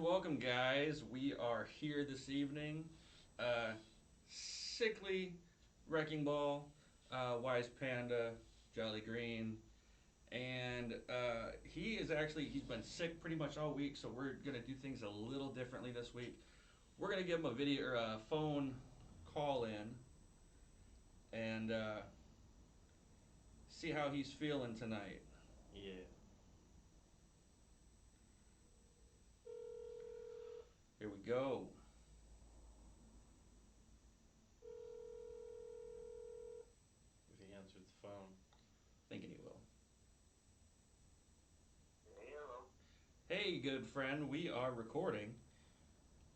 welcome, guys. We are here this evening. Sickly Wrecking Ball, Wise Panda, Jolly Green, and he's been sick pretty much all week. So we're gonna do things a little differently this week. We're gonna give him a video or a phone call in and see how he's feeling tonight. Yeah. Here we go. If he answered the phone. Thinking he will. Hello. Hey, good friend. We are recording.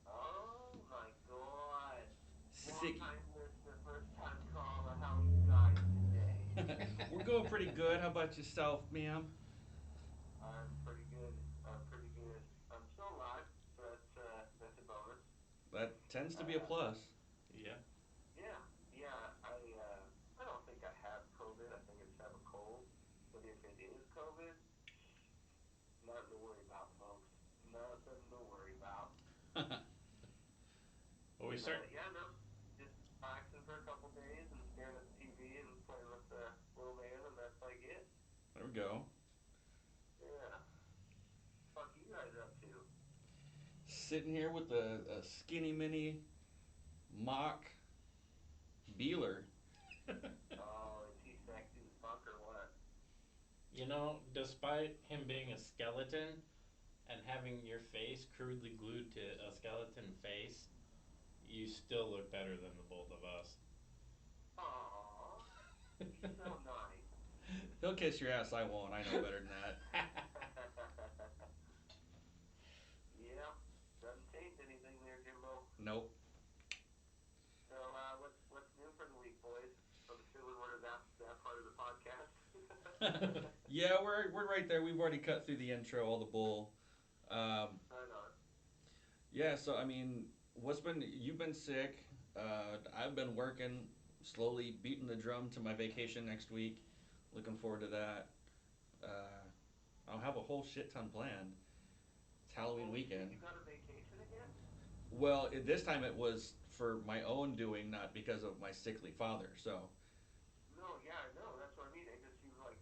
Oh my god. Long Sick. time listener, first time caller. How are you guys today? We're going pretty good. How about yourself, ma'am? I'm pretty good. I'm pretty good. I'm still alive, so that's a bonus. That tends to be a Uh, plus. Yeah. yeah, yeah. I don't think I have COVID. I think I just have a cold. But if it is COVID, nothing to worry about, folks. Nothing to worry about. Well, we start. Yeah, no. Just relaxing for a couple days and staring at the TV and playing with the little man, and that's like it. There we go. Yeah. Fuck you guys up to? Sitting here with a skinny mini mock Beeler. Oh, is he sexy as fuck or what? Despite him being a skeleton and having your face crudely glued to a skeleton face, you still look better than the both of us. Aww, he's so nice. He'll kiss your ass. I won't. I know better than that. Yeah, doesn't change anything there, Jimbo. Nope. So, what's new for the week, boys? I'm assuming we're to that part of the podcast. Yeah, we're right there. We've already cut through the intro, all the bull. Um, Right on. yeah. So I mean, you've been sick. I've been working, slowly beating the drum to my vacation next week. Looking forward to that. I'll have a whole shit ton planned. It's Halloween Holy shit, weekend. you got a vacation again? Well, this time it was for my own doing, not because of my sickly father. So, No, yeah, I know. That's what I mean. It just seems like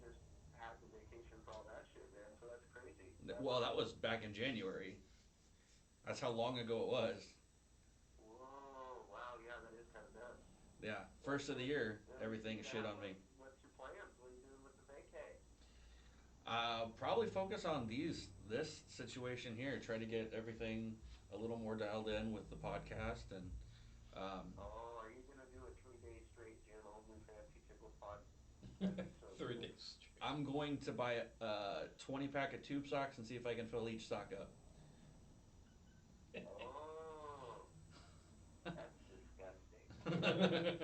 just had the vacation for all that shit, man. So that's crazy. That's well, that awesome. was back in January. That's how long ago it was. Whoa, wow, yeah, that is kind of nuts. Yeah, first of the year, Yeah, everything yeah. shit on me. What's your plans? What are you doing with the vacay? Probably focus on this situation here. Try to get everything a little more dialed in with the podcast and um, Oh, are you gonna do a 3 day straight gym only fancy tickle pod? That'd be so 3 days cool. straight. I'm going to buy a 20 pack of tube socks and see if I can fill each sock up. Oh, that's disgusting.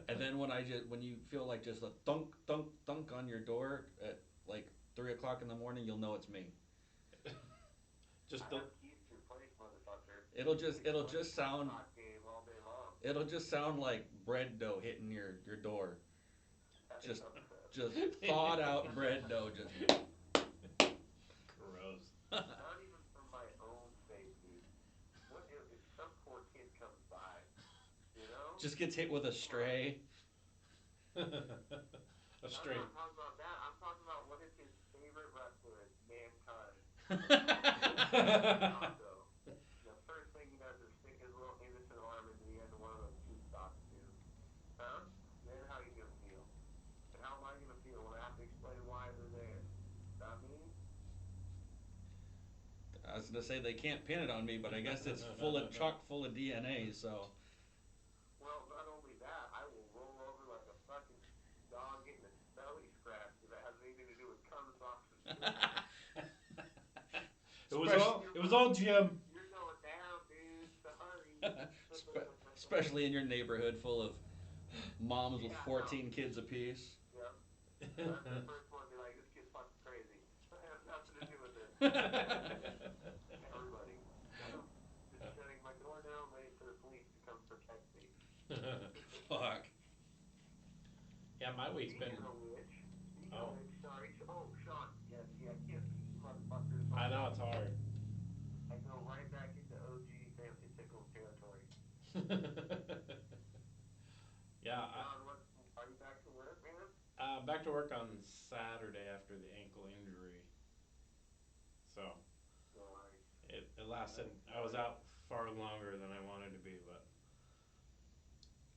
And then when you feel like just a thunk thunk thunk on your door at like 3 o'clock in the morning, you'll know it's me. Just I the. have keys to your place, motherfucker. It'll Playing just tube sound sock game all day long. it'll just sound like bread dough hitting your door. That Just sounds gross. just thawed out bread dough. Just Gross. Not even for my own sake, dude. What if some poor kid comes by, you know? just gets hit with a Come on. stray. A I'm straight. not talking about that. I'm talking about what if his favorite wrestler is Mankind and he wants to get a taco. The first thing he does is stick his little innocent arm into the end of one of those tube socks, dude. Huh? Then how you gonna feel? And how am I gonna feel when I have to explain why they're there? Not me? I was gonna say they can't pin it on me, but I guess it's full of chock full of DNA. So Well, not only that, I will roll over like a fucking dog getting its belly scratched if it has anything to do with cum socks and shit. It was all Jim. You're going down, dude. Sorry. Especially in your neighborhood full of moms with Yeah, no. 14 kids apiece. Yep. I'm the first one to be like, this kid's fucking crazy. I have nothing to do with this. Everybody. Yep. Just shutting my door down, waiting for the police to come protect me. Fuck. Yeah, my week's been. Speaking of Oh, which, sorry. Oh, Sean. Yes, yeah, I can't see you motherfuckers. I know it's hard. Yeah, John, what are you back to work, man? back to work on Saturday after the ankle injury. So Nice, it lasted. I was nice. out far longer than I wanted to be, but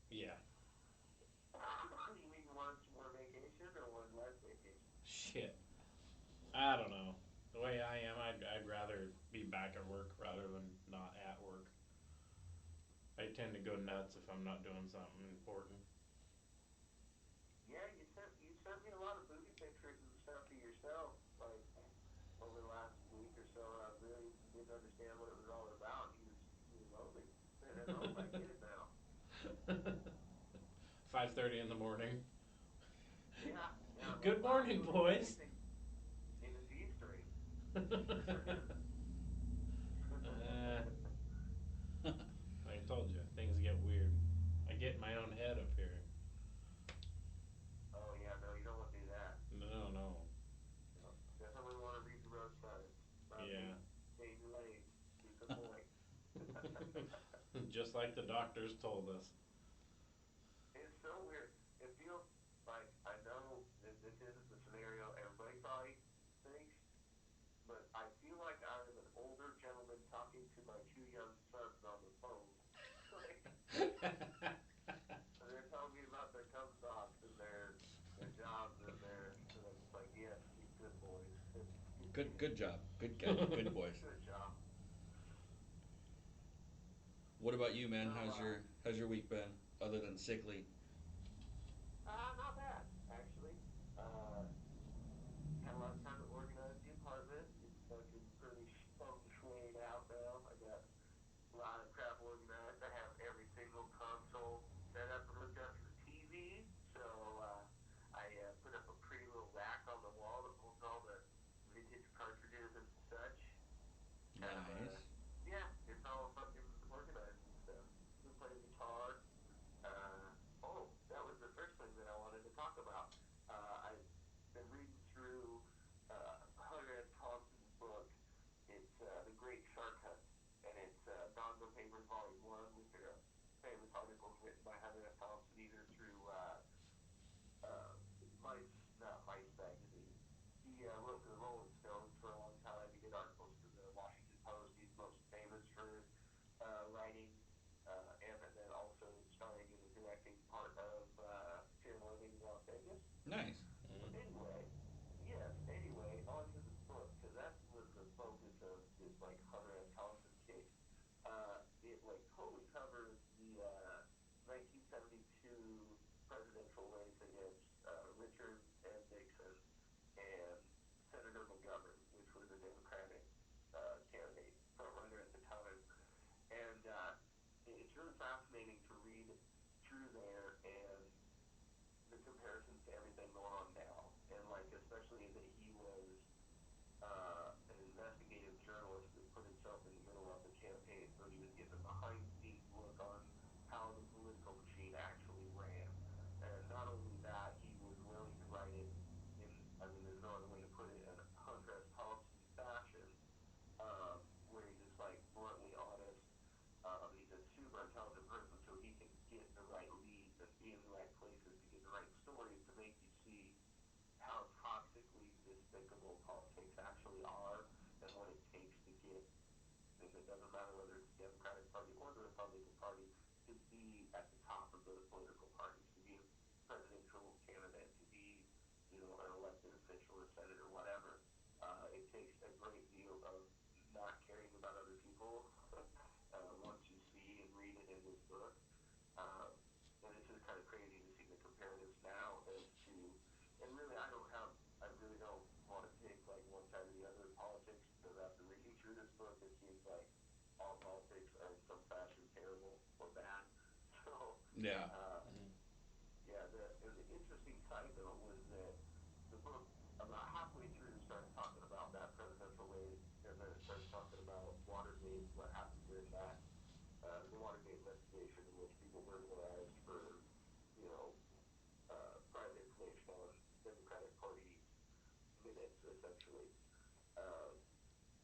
yeah, You mean you wanted some more vacation or wanted less vacation? shit. I don't know. The way I am, I'd rather be back at work rather than not at work. I tend to go nuts if I'm not doing something important. Yeah, you sent me a lot of booty pictures and stuff of yourself, like over the last week or so. I really didn't understand what it was all about. You was lonely, sitting at home. I get it now. 5:30 in the morning. Yeah, yeah. I'm like, Good wow, you morning, don't even get boys. anything in the Z string. uh, I told you things get weird. I get in my own head up here. Oh yeah, no, you don't want to do that. No, no. No, definitely want to read the road signs. Stop Yeah. being stay in your lane. Keep it point. Just like the doctors told us. It's so weird. It feels like I know that this isn't the scenario everybody probably thinks, but I feel like I am an older gentleman talking to my two young sons on the phone. Like they're telling me about their cub socks and their jobs and I'm just like, yes, you good boys, good kids, Good job. Good boys. good job. What about you, man? So How's your week been other than sickly? not bad actually. Uh, Had a lot of time to organize the apartment. It's fucking pretty feng shuied out now. I got a lot of crap organized. I have every single console set up and hooked up to the TV. So I put up a pretty little rack on the wall that holds all the vintage cartridges and such. Kind of Nice. yeah, it's all fucking organized and stuff. Been playing guitar. Uh, oh, that was the first thing that I wanted to talk about. I've been reading through Hunter S. Thompson's book. It's The Great Shark Hunt, and it's Gone No Papers Volume 1, which are famous articles written by Hunter S. Thompson either through uh, Vice, not Vice magazine. He wrote for the Rolling Stones for a long time. He did articles for the Washington Post. He's most famous for writing and then also starring in the directing part of Fear and Loathing in Las Vegas. Nice. So anyway, yes. Anyway, onto the book because that was the focus of this like Hunter S. Thompson case. It like totally covers the 1972 presidential race against Richard and Nixon and Senator McGovern, which was a Democratic candidate frontrunner at the time. And it's really fascinating to read through there and the comparisons to everything going on now, and like especially that he was an investigative journalist that put himself in the middle of the campaign, so he was getting a behind the scenes look on how the political machine actually ran. And not only that, he was willing to write it in, I mean, there's no other way to put it, in Hunter S. Thompson fashion, where he's just like bluntly honest. He's a super intelligent person, so he can get the right leads and be in the right places to get the right stories to make you see how toxically despicable politics actually are and what it takes to get, and it doesn't matter whether it's the Democratic Party or the Republican Party, to be at the top of those political parties, to be a presidential candidate, to be, you know, an elected official or senator, whatever. It takes a great deal of not caring about other people once you see and read it in this book. Um, and it's just kind of crazy to see the comparatives now as to, and really I really don't want to pick like one side or the other in politics because after reading through this book, it seems like all politics are in some fashion terrible or bad. So, Yeah. uh, yeah, and the interesting side note was that the book about halfway through starts talking about that presidential race, and then it starts talking about Watergate and what happened during that, the Watergate investigation in which people burglarized for, you know, private information on Democratic Party minutes, essentially. Um,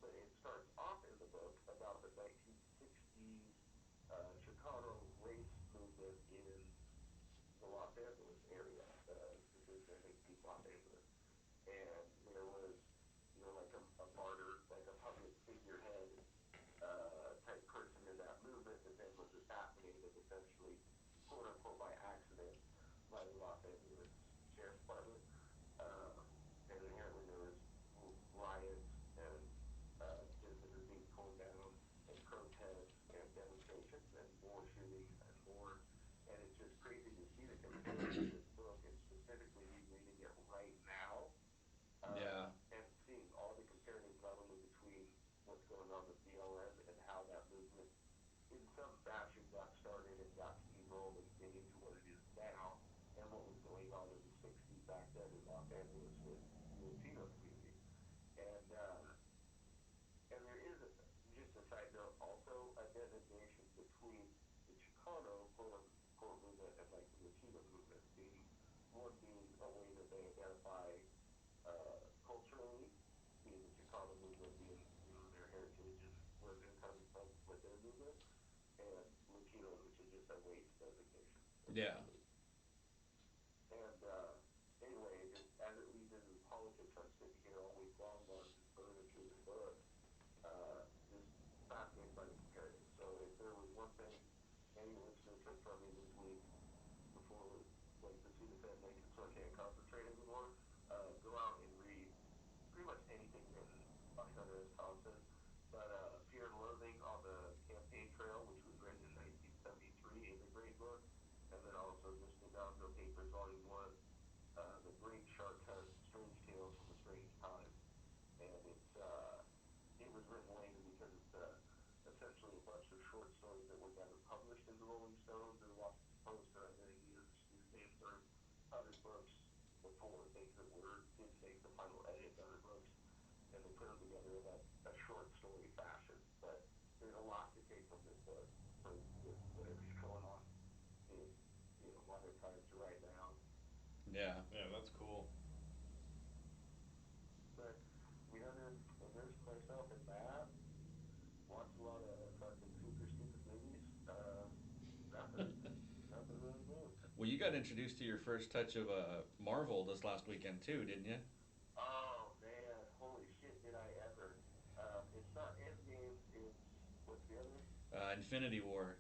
but it starts off in the book about the 1960s Chicago department. Uh, and inherently there was riots and businesses being torn down and protests and demonstrations and more shootings and more. And it's just crazy to see the comparing of this book and specifically me reading it right now Yeah. and seeing all the comparatives not only between what's going on with BLM and how that movement in some fashion got started and got steamrolled and made into what it is now, and what was going on in the 60s back then in Los Angeles with the Latino community. And there is, just a side note, also a designation between the Chicano quote unquote movement and like the Latino movement, being one being a way that they identify culturally, being the Chicano movement being their heritage and where they're coming from with their movement, and Latinos, which is just a race designation Yeah. essentially. And anyway, just as it leads into the politics, I'm sitting here all week long while I'm just burning through this book, just fascinated by the comparative. So if there was one thing any listener took from me this week before like the Sudafed makes it so I can't concentrate anymore, go out and read pretty much anything written by Hunter S. Thompson. But Fear and Loathing on the Campaign Trail, which was written in 1973, is a great book. And then also just the Downhill Papers, Volume 1, The Great Shark Hunt, Strange Tales from a Strange Time. And it was written later because it's essentially a bunch of short stories that were never published in the Rolling Stones or the Washington Post or any other newspaper or other books before, things that didn't make the final edit of other books, and they put them together in a short story fashion. But there's a lot to take from this book for with whatever's going on in modern times right now. Yeah. Yeah, that's cool. But other immerse myself in that, watch a lot of fucking super stupid movies. Nothing, nothing really new. Well, you got introduced to your first touch of Marvel this last weekend too, didn't you? Oh man, holy shit, did I ever? It's not Endgame, it's what's the other? Infinity War.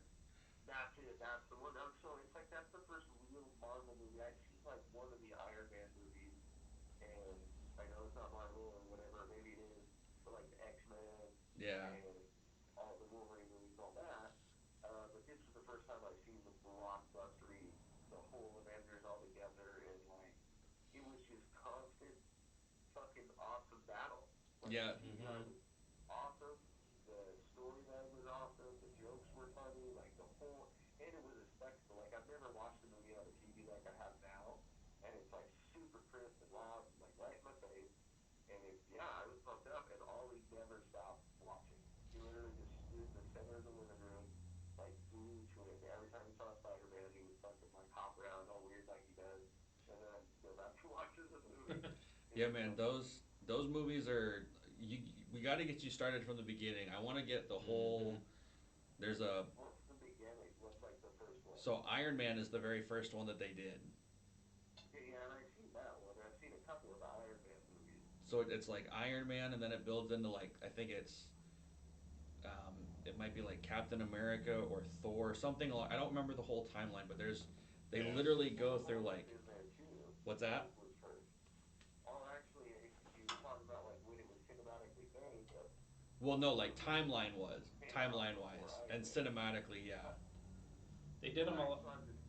That's it. That's the one. So it's like that's the first real Marvel movie. I've seen like one of the Iron Man movies, and I know it's not Marvel or whatever. Maybe it is, but like the X Men Yeah. and all the Wolverine movies, all that. But this was the first time I've seen the blockbustery, the whole Avengers all together, and like it was just constant fucking awesome battle. Like the Yeah. CGI Mm-hmm. was awesome, the storyline was awesome, the jokes were funny, like the whole, and it was a spectacle. Like I've never watched a movie on a TV like I have now, and it's like super crisp and loud, and like right in my face. And yeah, I was pumped up, and Ollie never stopped watching. He literally just stood in the center of the living room, like glued to it. Every time he saw Spider-Man, he would fucking like hop around all weird like he does, and then go back to watching the movie. Yeah, It's man. Those movies are you. We got to get you started from the beginning. I want to get the Mm-hmm. whole. There's a what's the beginning? What's like the first one? So Iron Man is the very first one that they did. Yeah, and I've seen that one. I've seen a couple of the Iron Man movies. So it's like Iron Man, and then it builds into like I think it might be like Captain America or Thor, something. I don't remember the whole timeline, but they Yeah. literally Well, go the through Hulk like is in there too. what's that? Hulk was first. Oh, actually, if you talk about like when it was cinematically made, Well, no, like those movies came out timeline before wise, Iron and Man. cinematically, yeah. Uh, They did them a right. lot. So I'm just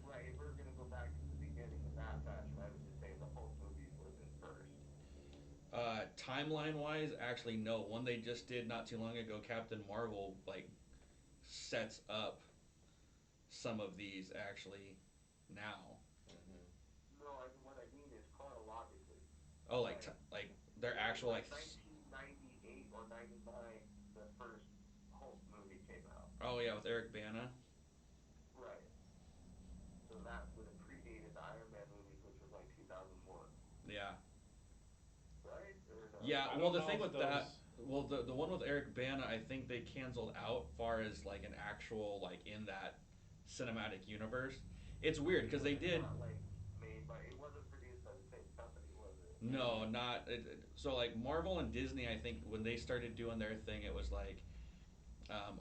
right. If we were gonna go back to the beginning in that fashion, I was just saying the Hulk movies would have been first. Timeline wise, actually, no. One they just did not too long ago, Captain Marvel, like sets up some of these actually now. Mm-hmm. No, what I mean is chronologically. Oh, Like like their it was actual like 1998 or 99. The first Hulk movie came out. oh yeah, with Eric Bana. Right. So that would have predated the Iron Man movies, which was like 2001. Yeah. Right? Or no? Yeah, I well don't the know thing if with that, those. well the one with Eric Bana, I think they canceled out far as like an actual like in that cinematic universe. It's weird because Was they it did not like made by? It wasn't produced by the same company, was it? no, Mm-mm. not so like Marvel and Disney. I think when they started doing their thing, it was like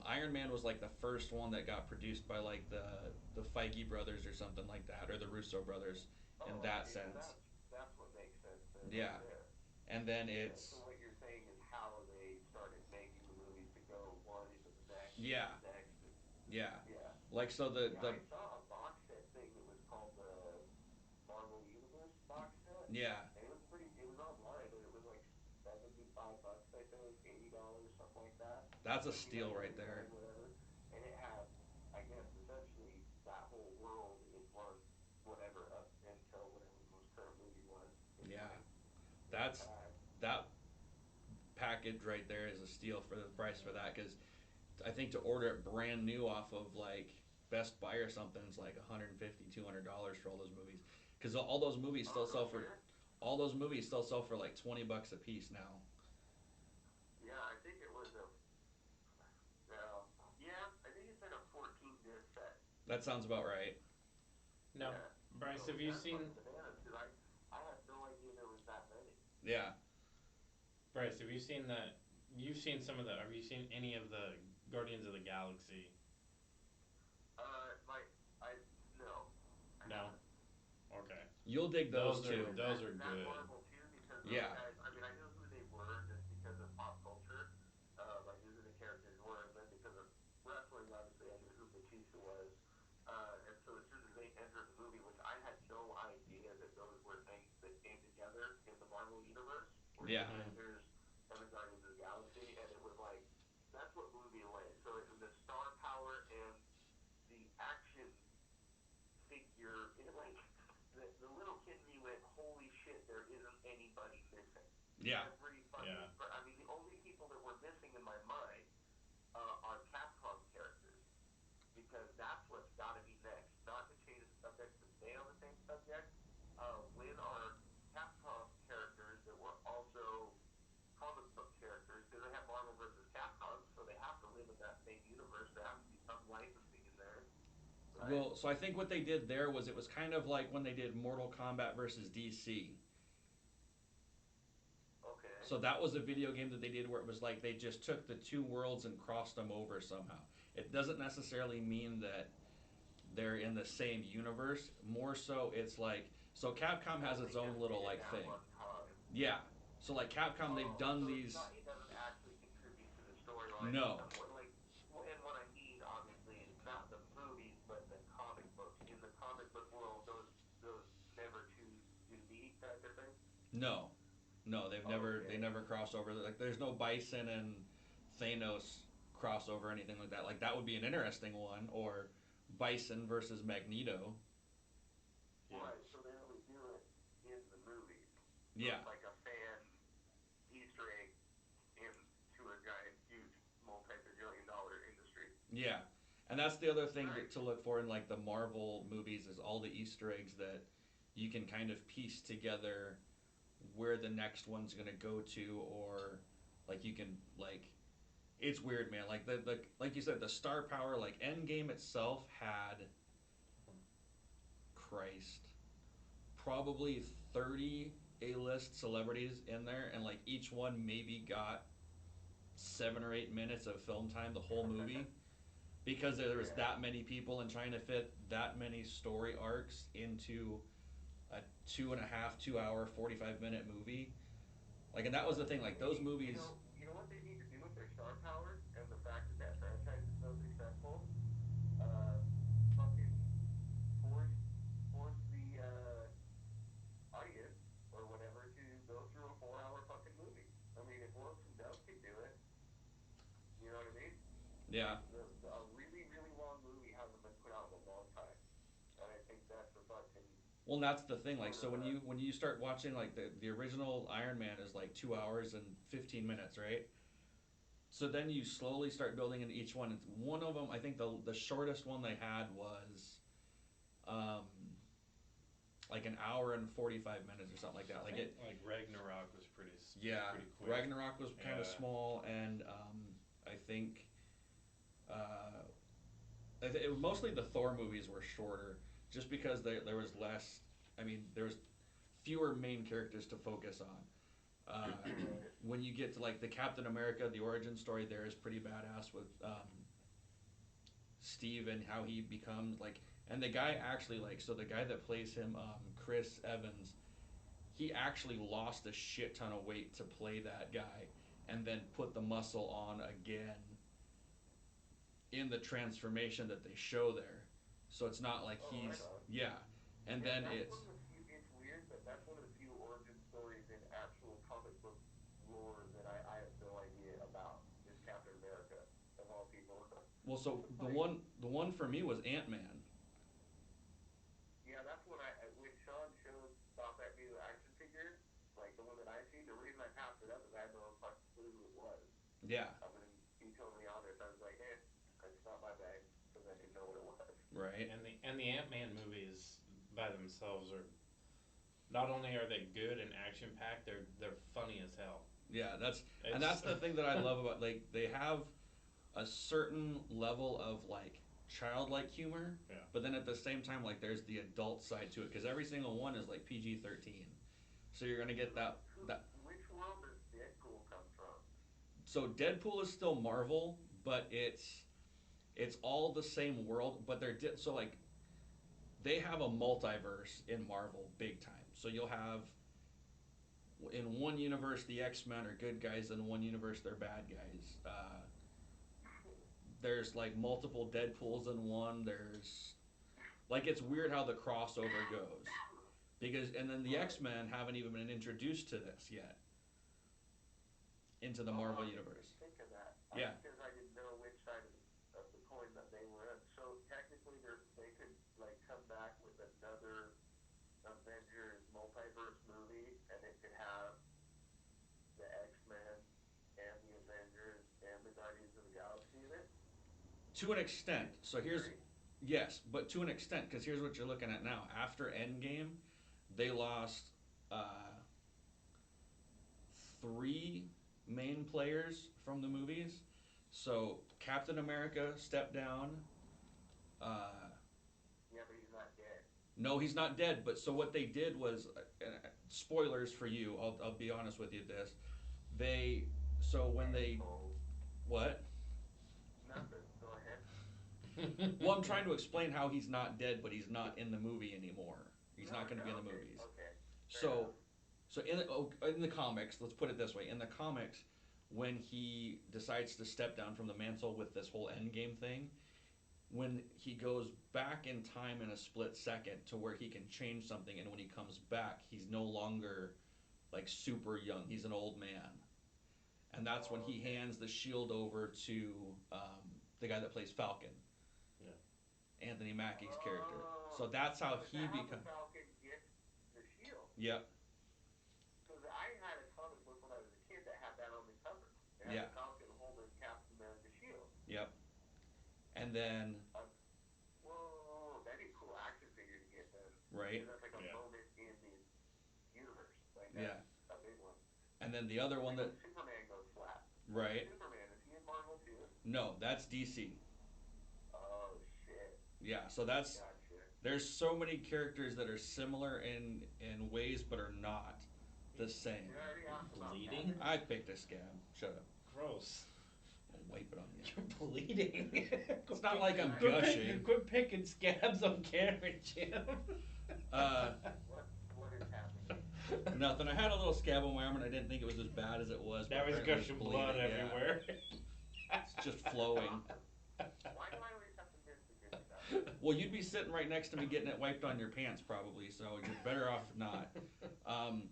Iron Man was like the first one that got produced by like the Feige brothers or something like that, or the Russo brothers, in Oh, that okay, so sense. that's what makes sense then, right Yeah, there. and then Okay, so it's what you're saying is how they started making the movies to go one into the next into yeah, the next. And, yeah. yeah, Like so yeah. the I saw a box set thing that was called the Marvel Universe box set, yeah, and it was pretty. It was online, and it was like $75, I think, $80, something like that. that's a steal right there. 79.99, whatever. And it had, I guess, essentially that whole world in one, whatever, up until whatever the most current movie was Yeah, in the that's pack. that package right there is a steal for the price for that because I think to order it brand new off of like Best Buy or something is like 150 $200 for all those movies because all those movies Oh, still no sell for shit. like $20 a piece now. Yeah, I think it was a. Well, yeah, I think it's in a 14 disc set. That sounds about right. Now, Yeah. Bryce, So have you that's seen fucking bananas because I had no idea there was that many. Yeah. Bryce? Have you seen that? You've seen some of the. Have you seen any of the Guardians of the Galaxy? Like I no, I No. haven't. Okay. You'll dig those Those are too. those are Is that good. Marvel too? Because those Yeah. guys, I mean, I knew who they were just because of pop culture. I knew who the characters were, and then because of wrestling, obviously, I knew who Batista was. And so as soon as they entered the movie, which I had no idea that those were things that came together in the Marvel universe, were the Yeah. Mm-hmm. Avengers and the Guardians of the Galaxy, and it was like that's what blew me away. So it was the star power and the action figure. It like the little kid in me went, holy shit, there isn't anybody missing. Yeah. Every fucking, Yeah. I mean, the only people that were missing in my mind are Capcom characters because that's what's got to be next. Not to change the subject, but stay on the same subject. When are Capcom characters that were also comic book characters because they have Marvel versus Capcom, so they have to live in that same universe. There has to be some licensing in there, right? Well, so I think what they did there was it was kind of like when they did Mortal Kombat versus DC. Okay. So that was a video game that they did where it was like they just took the two worlds and crossed them over somehow. It doesn't necessarily mean that they're in the same universe. More so, it's like so Capcom has its They own just little did it like at thing. one time. Yeah. So like Capcom, they've Oh, done so it's these. not. It doesn't actually contribute to the storyline in No, some way. Like, well, and what I mean, obviously, is not the movies, but the comic books. In the comic book world, those never choose to meet type of thing. no, no. They Okay. never cross over. Like there's no Bison and Thanos crossover or anything like that. Like that would be an interesting one. Or Bison versus Magneto. Yeah. Right. So they only do it in the movies. So Yeah. it's like a fan Easter egg into a giant, huge, multi-billion-dollar industry. Yeah. And that's the other thing Nice. to look for in like the Marvel movies is all the Easter eggs that you can kind of piece together where the next one's gonna go to, or like you can like it's weird, man. Like the like you said, the star power, like Endgame itself had Christ probably 30 A-list celebrities in there, and like each one maybe got 7 or 8 minutes of film time the whole movie because there was Yeah. that many people and trying to fit that many story arcs into a 2.5 2 hour 45-minute movie. Like, and that was the thing. Like They those need, movies. you know what they need to do with their star power and the fact that that franchise is so successful. Uh, Fucking force the audience or whatever to go through a 4 hour fucking movie. I mean, if Lonesome Dove can do it, you know what I mean? Yeah. Like a really really long movie hasn't been put out in a long time, and I think that's a fucking Well, and that's the thing. Like, sort so of a. when you start watching like the original Iron Man is like 2 hours and 15 minutes, right? So then you slowly start building into each one. It's one of them. I think the shortest one they had was um, like an hour and 45 minutes or something like that. I Like think it. like Ragnarok was Yeah. pretty quick. Ragnarok was kind of Yeah. small, and I think mostly the Thor movies were shorter, just because there was less. I mean, there was fewer main characters to focus on. Right. When you get to like the Captain America, the origin story there is pretty badass with Steve and how he becomes like, And the guy actually like so the guy that plays him, Chris Evans, he actually lost a shit ton of weight to play that guy, and then put the muscle on again in the transformation that they show there. So it's not like Oh, right he's on. yeah, and Yeah, then that's one it's of the few. It's weird, but that's one of the few origin stories in actual comic book lore that I have no idea about. Is Captain America of all people? well, so Like, the one for me was Ant Man. yeah, that's when when Sean showed off that new action figure, like the one that I seen. The reason I passed it up is I had no fucking clue who it was. Yeah, I'm gonna be totally honest. I was like, it's not my bag because I didn't know what it was. right. And the Ant Man movies by themselves are not only are they good and action packed, they're funny as hell. Yeah, It's that's the thing that I love about like they have a certain level of like childlike humor, yeah. but then at the same time like there's the adult side to it because every single one is like PG-13. So you're gonna get that. Which world does Deadpool come from? So Deadpool is still Marvel, but it's all the same world, but so like they have a multiverse in Marvel big time. So you'll have in one universe the X-Men are good guys, in one universe they're bad guys. There's like multiple Deadpools in one. There's like it's weird how the crossover goes because and then the Right. X-Men haven't even been introduced to this yet into the Oh, Marvel I didn't even universe. think of that. Yeah, Because I didn't know which side of the coin that they were in. So technically, they could like come back with another Avengers multiverse movie, and it could have the X Men and the Avengers and the Guardians of the Galaxy in it. to an extent. So In here's theory. yes, but to an extent because here's what you're looking at now. After Endgame, they lost uh, three main players from the movies. So Captain America stepped down. Uh, Yeah, but he's not dead. no, he's not dead. But so what they did was, spoilers for you. I'll be honest with you. This they so when they Asshole. what? Nothing. Go ahead. Well, I'm trying to explain how he's not dead, but he's not in the movie anymore. He's No, not going to no. be in the Okay. movies. Okay. Fair So enough. so in the comics, let's put it this way: in the comics, when he decides to step down from the mantle with this whole Endgame thing, when he goes back in time in a split second to where he can change something, and when he comes back, he's no longer like super young. He's an old man, and that's when Oh, he okay. hands the shield over to the guy that plays Falcon, Yeah. Anthony Mackie's character. Oh, So that's so how is he that how the becomes. Falcon gets the shield? Yep, Because I had a comic book when I was a kid that had that on the cover. It had yeah, the Falcon holding Captain America's shield. yep. And then Uh, whoa, that'd be a cool action figure to get then. right, Because that's like a Yeah. moment in the universe. Like yeah. that's a big one. And then the other one Like when that Superman goes flat. Where's right. Superman? Is he in Marvel too? No, that's DC. Oh shit. Yeah, so that's Gotcha. there's so many characters that are similar in ways but are not the same. Did I already ask about Bleeding? Batman? I picked a scab. Shut up. Gross. I'll wipe it on you. You're bleeding. It's not like I'm Quit gushing. Quit picking scabs on camera, Jim. Uh, What is happening? nothing. I had a little scab on my arm and I didn't think it was as bad as it was. But Now he's apparently it's gushing bleeding, blood yeah. everywhere. It's just flowing. Why do I always have to miss the good stuff? Well, you'd be sitting right next to me getting it wiped on your pants probably, so you're better off not. Um,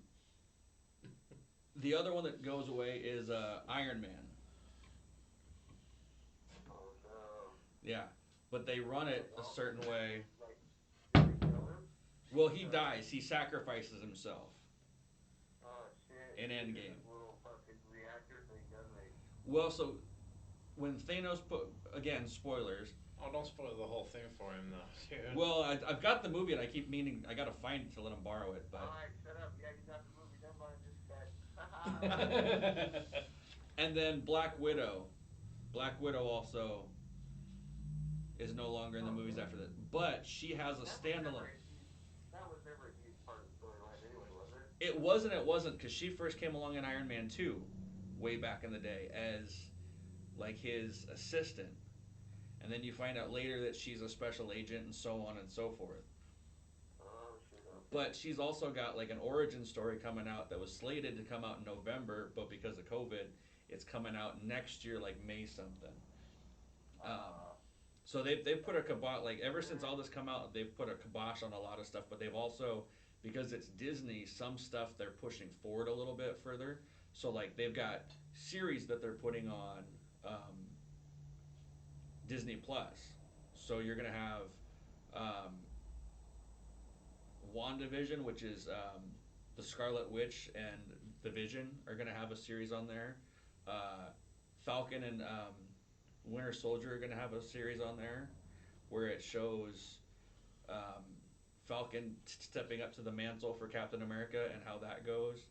the other one that goes away is Iron Man. Oh no. Yeah, but they run it a Well, certain way. like, did they kill him? Well, he dies. He sacrifices himself Oh shit. in He did Endgame. this little fucking reactor thing, doesn't he? Well, so when Thanos put again spoilers. Oh, don't spoil the whole thing for him, though, dude. Well, I've got the movie and I keep meaning I gotta find it to let him borrow it, but Alright, shut up. Yeah, you got the movie. Never mind. Just said. and then Black Widow. Black Widow also is no longer in the Oh, movies really? after that, but she has a That was never standalone. a huge. That was never a huge part of the storyline anyway, was it? It wasn't because she first came along in Iron Man 2 way back in the day as like his assistant. and then you find out later that she's a special agent and so on and so forth. Oh shit. Okay. But she's also got like an origin story coming out that was slated to come out in November, but because of COVID, it's coming out next year, like May something. Um, Uh, so they've put a kibosh, like ever since all this come out, they've put a kibosh on a lot of stuff. But they've also, because it's Disney, some stuff they're pushing forward a little bit further. So like they've got series that they're putting on Disney Plus. So you're gonna have um, WandaVision, which is the Scarlet Witch and the Vision are gonna have a series on there. Uh, Falcon and Winter Soldier are gonna have a series on there where it shows um, Falcon stepping up to the mantle for Captain America and how that goes.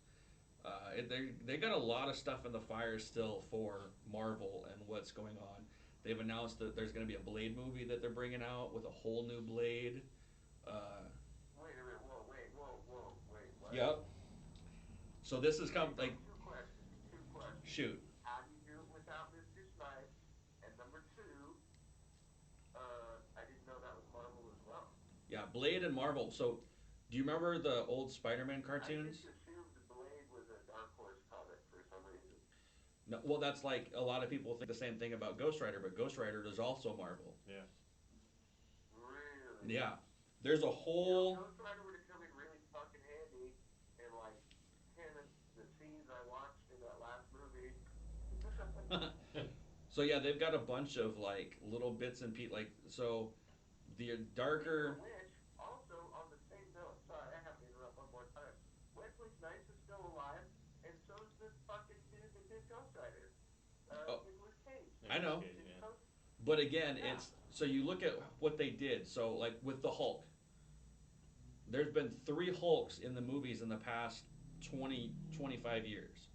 They got a lot of stuff in the fire still for Marvel and what's going on. They've announced that there's going to be a Blade movie that they're bringing out with a whole new Blade. Uh, wait a minute. Whoa. Wait. Whoa. Whoa. Wait. What? yep. So this is Okay. come So like two questions. Two questions. shoot. How do you do it without Mr. Snipes? And number two, I didn't know that was Marvel as well. Yeah, Blade and Marvel. So do you remember the old Spider-Man I just cartoons? assumed Blade was a Dark Horse comic for some reason. No, well, that's like a lot of people think the same thing about Ghost Rider, but Ghost Rider is also Marvel. Yeah. Really? Yeah, there's a You know, whole. Ghost Rider would have come in really fucking handy in like 10 of the scenes I watched in that last movie. So yeah, they've got a bunch of like little bits and pieces. Like so, the Speaking of darker. which, also on the same note, sorry, I have to interrupt one more time. Wesley Snipes is still alive, and so is this fucking dude that did Ghost Rider. Oh, Nicolas Cage. I Nicolas know. Cage, It's yeah. post. But again, Yeah. it's so you look at what they did. So like with the Hulk, there's been three Hulks in the movies in the past 20, 25 years.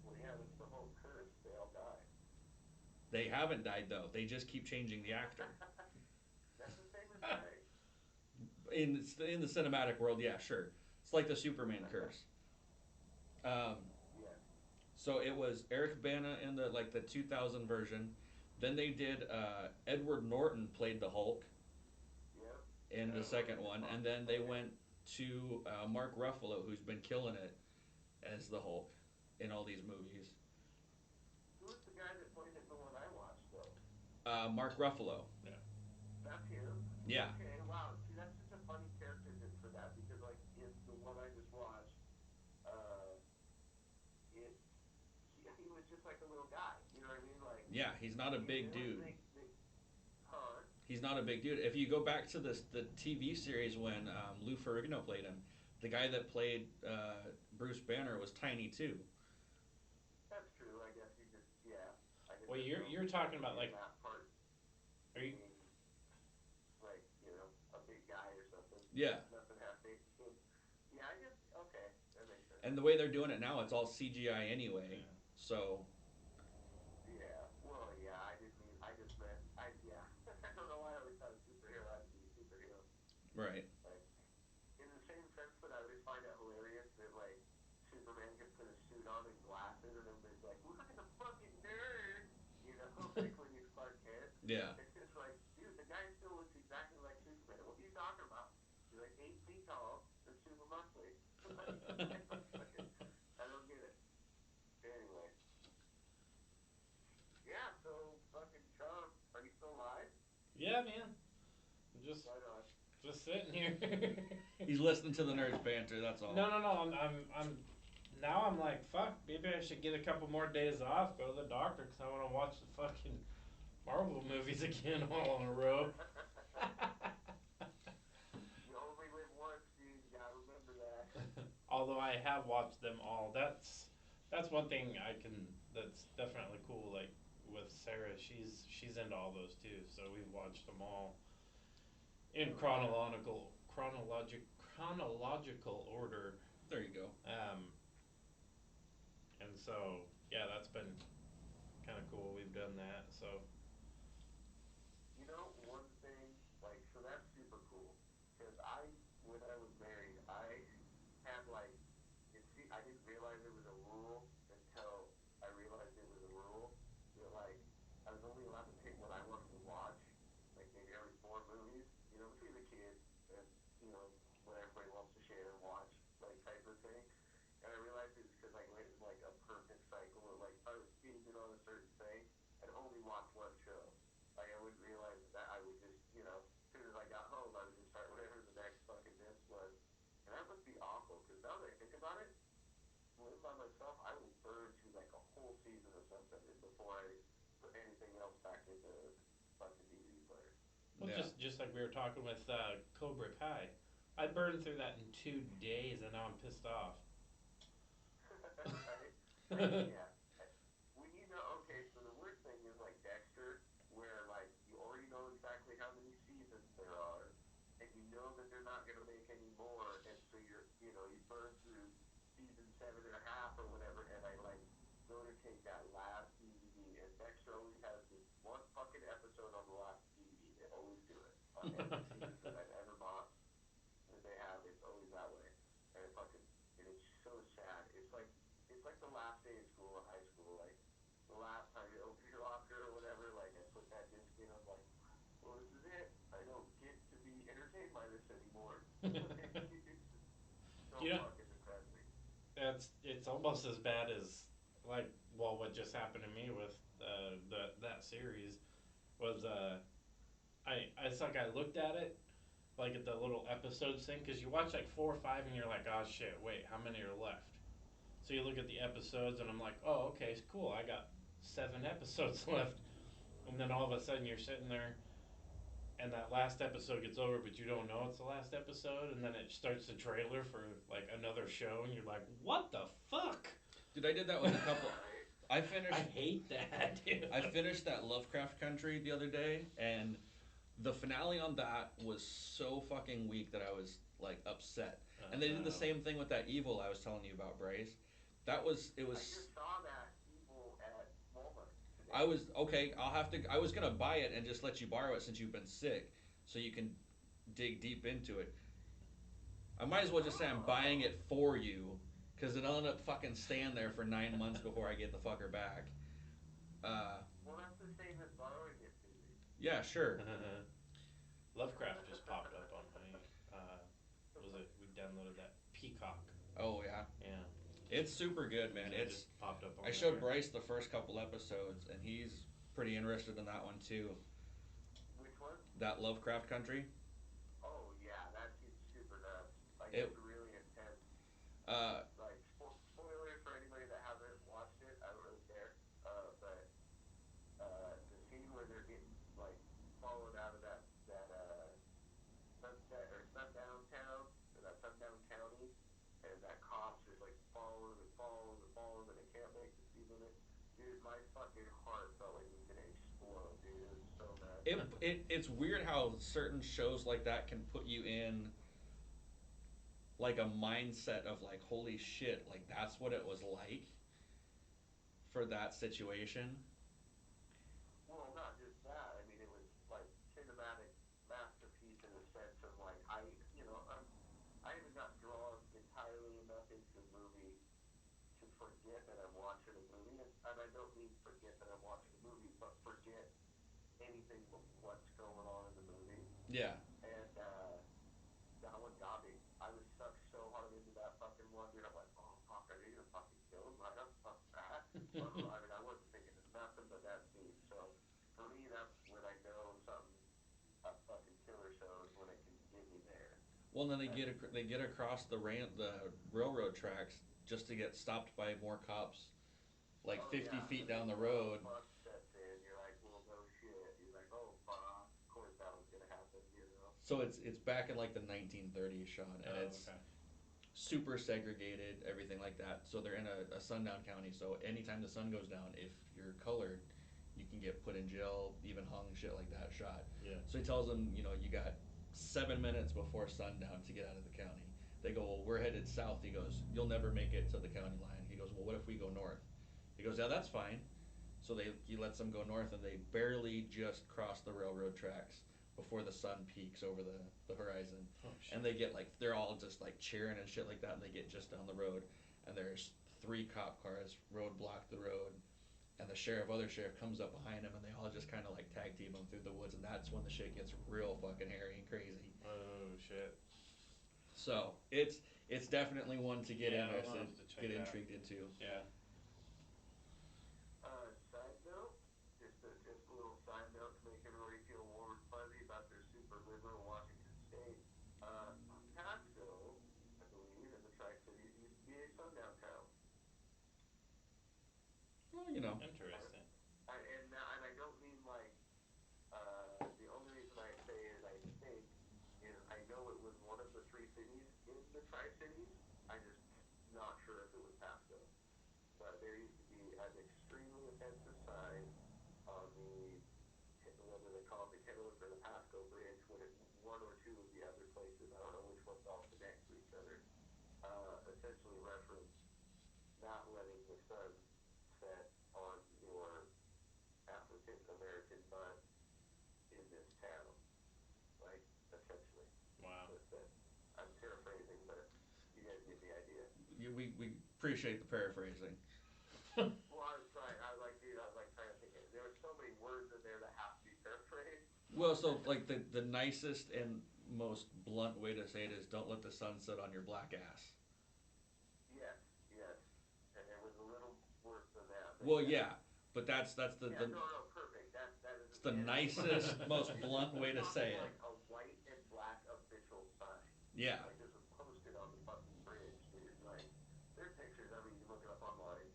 Well, yeah, that's the whole curse. They all die. They haven't died though. They just keep changing the actor. That's the same as dying. In the cinematic world, yeah, sure. It's like the Superman curse. Um, Yeah. so it was Eric Bana in the like the 2000 version. Then they did Edward Norton played the Hulk Yep. in the Yeah, second it's one, and fucking then they went to Mark Ruffalo, who's been killing it as the Hulk in all these movies. Who was the guy that played it in the one I watched, though? Mark Ruffalo. Yeah. That's him? Yeah, Okay, wow. See, that's such a funny character for that, because, like, in the one I just watched, uh, it, he was just like a little guy. You know what I mean? Like, yeah. He's not a big they, dude. they, huh? He's not a big dude. If you go back to the TV series when Lou Ferrigno played him, the guy that played Bruce Banner was tiny too. That's true. I guess you just, yeah. I just Well, didn't know if you're he was talking about in like, that part are you? being, like, a big guy or something. Yeah, Nothing happening. Yeah, I guess, okay. That makes sense. and the way they're doing it now, it's all CGI anyway. Yeah. So Yeah, well, yeah, I didn't mean, I just meant, yeah. I don't know why I always thought a superhero had to be a superhero. right. Like, in the same sense that I always find it hilarious that, like, Superman can put a suit on and glasses and everybody's like, look at the fucking nerd! Like when he's Clark Kent. Yeah. It's just like, dude, the guy still looks exactly like Superman. What are you talking about? He's like 8 feet tall and super muscly. I don't get it. Anyway. Yeah, so fucking Sean, are you still alive? Yeah, man. Just Right on. just sitting here. He's listening to the nerds banter. That's all. No, no, no. I'm. Now I'm like, fuck. Maybe I should get a couple more days off. Go to the doctor because I want to watch the fucking Marvel movies again all in a row. You only live once, dude. You gotta remember that. Although I have watched them all. That's one thing I can. That's definitely cool. Like with Sarah, she's into all those too. So we've watched them all in chronological order. There you go. And so yeah, that's been kind of cool. We've done that. So One thing, like, so that's super cool. Because when I was married, I had, like, I didn't realize it was a rule until I realized it was a rule. That, like, I was only allowed what everybody wants to share and watch, like type of thing. And I realized it's because I went in like a perfect cycle of like if I was binging on a certain thing, I'd only watch one show. Like I wouldn't realize that I would just, as soon as I got home, I would just start whatever the next fucking disc was. And that must be awful because now that I think about it, living by myself, I will burn through like a whole season of something before I put anything else back into fucking DVD player. Well, Yeah. just like we were talking with Cobra Kai, I burned through that in 2 days, and now I'm pissed off. Right? Yeah. When okay, so the worst thing is like Dexter, where like you already know exactly how many seasons there are, and you know that they're not gonna make any more, and so you burn through season 7.5 or whatever, and I like go to take that last DVD, and Dexter always has this one fucking episode on the last DVD. They always do it on every season that I've ever bought that they have. It's always that way, and it's so sad. It's like the last day of school in high school, like the last time you open your locker or whatever. Like I put that disc in, I'm like, well, this is it. I don't get to be entertained by this anymore. It's so You know, fucking depressing. it's almost as bad as like well, what just happened to me with that series was it's like I looked at it like at the little episodes thing because you watch like 4 or 5 and you're like, oh shit, wait, how many are left? So you look at the episodes and I'm like, oh okay, it's cool, I got 7 episodes left, and then all of a sudden you're sitting there and that last episode gets over, but you don't know it's the last episode, and then it starts the trailer for like another show, and you're like, "What the fuck?" Dude, I did that with a couple. Right? I finished. I hate that, dude. I finished that Lovecraft Country the other day, and the finale on that was so fucking weak that I was like upset. And they did the same thing with that Evil I was telling you about, Bryce. That was it I was. just saw that Evil at Walmart I today. was okay. I'll have to. I was gonna buy it and just let you borrow it since you've been sick, so you can dig deep into it. I might as well just say I'm buying Oh, it for you, because it'll end up fucking staying there for 9 months before I get the fucker back. Uh, well, that's the same as borrowing it to me. yeah, sure. Lovecraft just popped up on my. Was it? We downloaded that Peacock. Oh yeah, Yeah, it's super good, man. yeah, it It's. just popped up on I showed there. Bryce the first couple episodes, and he's pretty interested in that one too. Which one? That Lovecraft Country. Oh yeah, that seems super nuts. Like It. it's really intense. Uh, Like spoilers for anybody that haven't watched it. I don't really care. But the scene where they're getting like followed out of that sunset or sundown town or that sundown county, and that cops just like follow them and follow them and follow them, and they can't make the speed limit. Dude, my fucking heart felt like it was gonna explode, dude. It was so nuts. it's weird how certain shows like that can put you in like a mindset of like holy shit, like that's what it was like for that situation. Well, not just that. I mean, it was like cinematic masterpiece in the sense of like I haven't got drawn entirely enough into the movie to forget that I'm watching a movie, and I don't mean forget that I'm watching a movie, but forget anything but what's going on in the movie. Yeah. And that one got me. I was sucked so hard into that fucking one, dude. I'm like, oh fuck, are they gonna fucking kill him right off the fucking bat? Well, I mean, I wasn't thinking of nothing but that scene. So for me, that's when I know something a fucking killer show is when it can get me there. Well, then And they get across the railroad tracks just to get stopped by more cops, like oh 50 yeah, feet and then down the the road. fuck sets in. You're like, well, no shit. You're like, oh fuck. Of course that was gonna happen. So it's back in like the 1930s, Sean, and Oh, it's okay. super segregated, everything like that. So they're in a sundown county. So anytime the sun goes down, if you're colored, you can get put in jail, even hung, shit like that, shot. Yeah. So he tells them, you got 7 minutes before sundown to get out of the county. They go, well, we're headed south. He goes, you'll never make it to the county line. He goes, well, what if we go north? He goes, yeah, that's fine. So he lets them go north, and they barely just cross the railroad tracks before the sun peaks over the horizon. Oh shit. And they get like they're all just like cheering and shit like that, and they get just down the road, and there's 3 cop cars roadblock the road, and the other sheriff comes up behind him, and they all just kind of like tag team him through the woods, and that's when the shit gets real fucking hairy and crazy. Oh shit. So it's definitely one to get Yeah, I'll interested, have to check get it out. intrigued into. Yeah. Side note, just a little side note to make everybody feel warm and fuzzy about their super liberal Washington State. Pasco, I believe, in the Tri Cities used to be a sundown town. Well, you know. I, Interesting. and I don't mean like the only reason I say is I think is I know it was one of the three cities in the Tri Cities. I just not sure if it was Pasco. But there used to be an extremely offensive sign on the whether they call it the Kennewick or the Pasco Bridge, when it one or two of the other places, I don't know which ones all connect to each other, essentially reference not letting the sun set on your African American butt in this town. Like, essentially. Wow. That's it. I'm paraphrasing, but you guys get the idea. We appreciate the paraphrasing. Well, I was trying. I was like, dude, I was like trying to think. There were so many words in there that have to be paraphrased. Well, so like the nicest and most blunt way to say it is don't let the sun set on your black ass. Yes, yes. And it was a little worse than that, but Well, yes. yeah, but that's Yeah, no, no, perfect. That is it's the and nicest, most blunt we're way to talking say it. like a white and black official sign. Yeah. Like this was posted on the fucking bridge, dude. Like there are pictures of it. You can look it up online.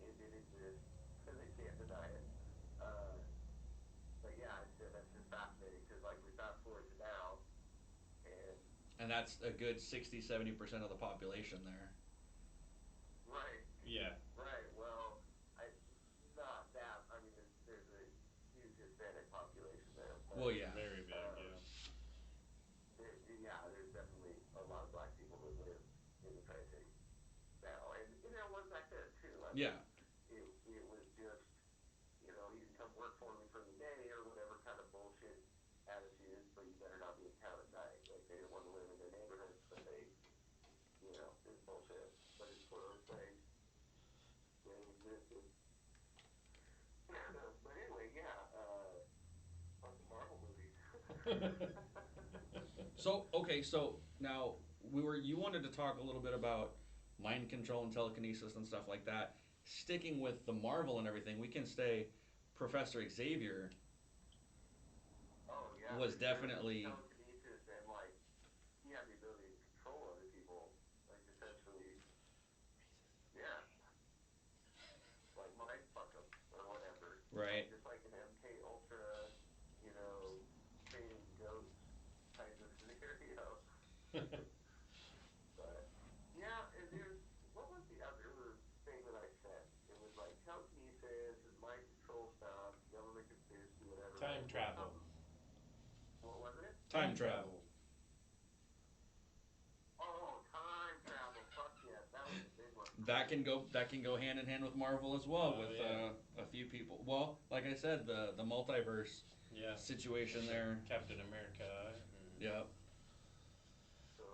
It did exist. They can't deny it. Uh, but yeah, that's just fascinating because like we fast forward to now, and And that's a good 60-70% of the population there. right, Yeah. right. Well, I not that. I mean, there's a huge Hispanic population there, Well, but yeah. Very big. uh, Yeah. yeah, there's definitely a lot of black people that live in the Tri Cities now, and there was back then too. I Yeah. mean, it was just you can come work for me for the day or whatever kind of bullshit attitude, but you better not be in town at night. Like they didn't want to live in their neighborhoods, but it's bullshit. But it's one of those things that existed. But anyway, yeah, fucking Marvel movies. So okay, so now you wanted to talk a little bit about mind control and telekinesis and stuff like that. Sticking with the Marvel and everything, we can stay. Professor Xavier Oh yeah, was for sure. definitely Telekinesis and like he had the ability to control other people, like essentially, yeah, like mind fuck them or whatever, right. just like an MK Ultra, you know, training goats kind of scenario. But yeah, and there's what was the other thing that I said? It was like telekinesis and mind control stuff, government conspiracy, whatever. But Time it was travel. something. What was it? Time travel. Oh, time travel. Fuck yes, that was the big one for That me. can go hand in hand with Marvel as well Oh, with yeah. a few people. Well, like I said, the multiverse Yeah. situation there. Captain America. And Yep. So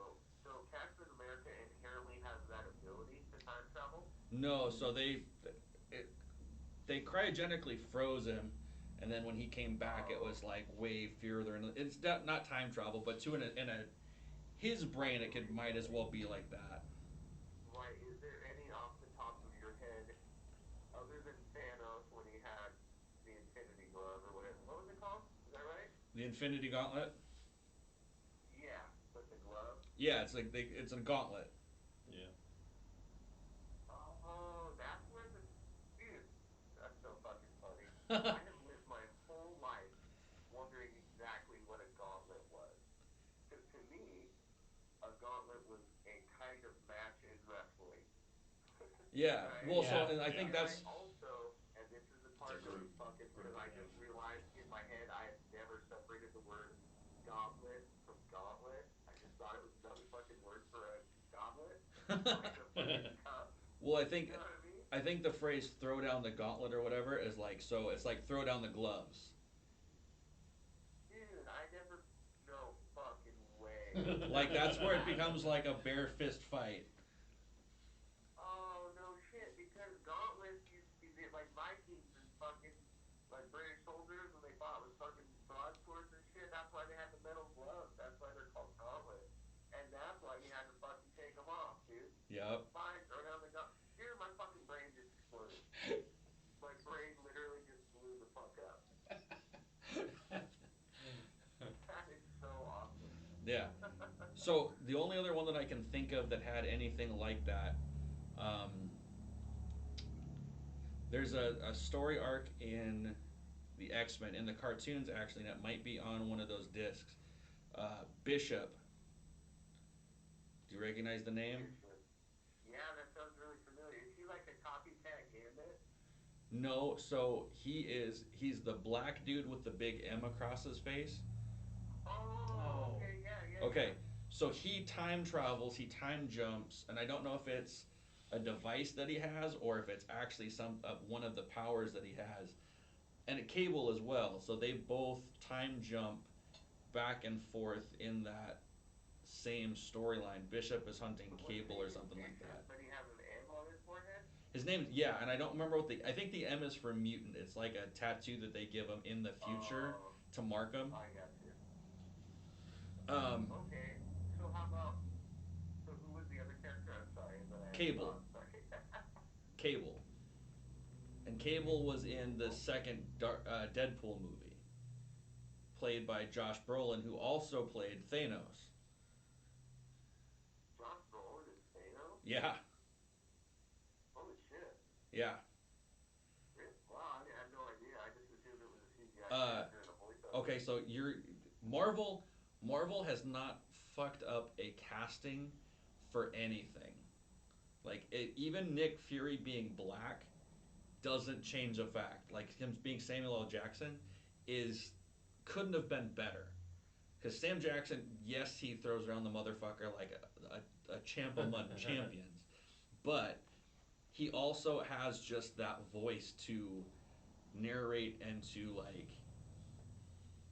Captain America inherently has that ability to time travel. No, so they cryogenically froze him, and then when he came back, it Oh, was like way further. And it's not time travel, but to in a his I brain, see it what could you're might as saying. well be like that. Right? Is there any off the top of your head other than Thanos when he had the Infinity Glove or whatever? What was it called? Is that right? The Infinity Gauntlet. Yeah, but the glove. Yeah, it's like it's a gauntlet. yeah. Oh, that's where the dude. That's so fucking funny. I have lived my whole life wondering exactly what a gauntlet was. Because to me, a gauntlet was a kind of match in wrestling, Yeah. right? Well, so Yeah. and I think Yeah. And I that's also, and this is the It's a part that was group fucking, because grouping I of. just realized in my head I had never separated the word gauntlet from gauntlet. I just thought it was another fucking word for a goblet, like a fucking cup. well, You know what I mean? I think the phrase "throw down the gauntlet" or whatever is like so. It's like throw down the gloves. Dude, I never, no fucking way. Like that's where it becomes like a bare fist fight. Oh no shit! Because gauntlets used to be like Vikings and fucking like British soldiers when they fought with fucking broadswords and shit. That's why they had the metal gloves. That's why they're called gauntlets. And that's why you had to Yep. Fine, throw down the gun. Dude, my fucking brain just exploded. My brain literally just blew the fuck up. That is so awesome. Yeah. So the only other one that I can think of that had anything like that, um, there's a story arc in the X Men in the cartoons actually that might be on one of those discs. Bishop. Do you recognize the name? Yeah, that sounds really familiar. Is he like a copycat Gambit? No. So he's the black dude with the big M across his face. Oh, Oh. okay, yeah, yeah, Okay. yeah. So he time travels. He time jumps, and I don't know if it's a device that he has or if it's actually some one of the powers that he has, and a Cable as well. So they both time jump back and forth in that same storyline. Bishop is hunting But what's his Cable or name is something like Bishop, that. but he has an M on his forehead? His name, yeah, and I don't remember what the. I think the M is for mutant. It's like a tattoo that they give him in the future Oh, to mark him. I got you. Um, Okay, so how about, so who was the other character? I'm sorry, and then I have a Cable, thought. Sorry. Cable, and Cable was in the Cable? second Deadpool movie, played by Josh Brolin, who also played Thanos. Josh Brolin is Thanos? Yeah, Holy shit. yeah. Wow, I had no idea. I just assumed it was a CGI Uh, character and a voiceover. okay, so you're Marvel. Marvel has not fucked up a casting for anything. Like even Nick Fury being black doesn't change the fact. Like him being Samuel L. Jackson is couldn't have been better. Because Sam Jackson, yes, he throws around the motherfucker like a champ among champions, but he also has just that voice to narrate and to like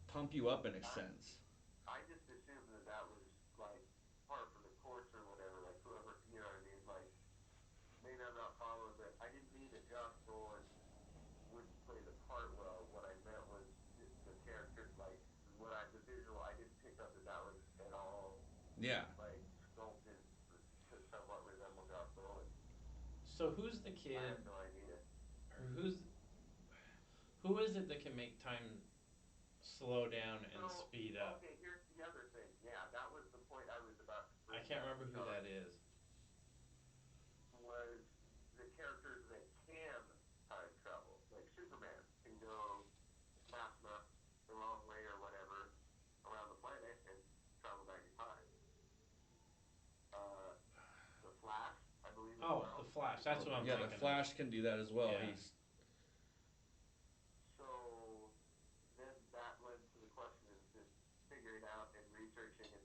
pump you up in a I, sense. I just assumed that that was like part for the course or whatever, like whoever, you know what I mean? Like, maybe I'm not following, but I didn't mean that Josh Brolin wouldn't play the part well. What I meant was the character, like, the visual, I didn't pick up that that was at all, Yeah. like, sculpted to somewhat resemble Josh Brolin. So who's the I kid, had no idea. or who is it that can make time slow down and So, speed up? okay, here's the other thing. Yeah, that was the point I was about to I bring can't up. remember who that is. Was the characters that can time travel. Like Superman can go half the wrong way or whatever around the planet and travel back in time. Uh, the Flash, I believe as Oh, the well, Flash. can That's go what I'm Yeah, the thinking of. Flash can do that as well. Yeah. He's so then that led to the question is just figuring out and researching and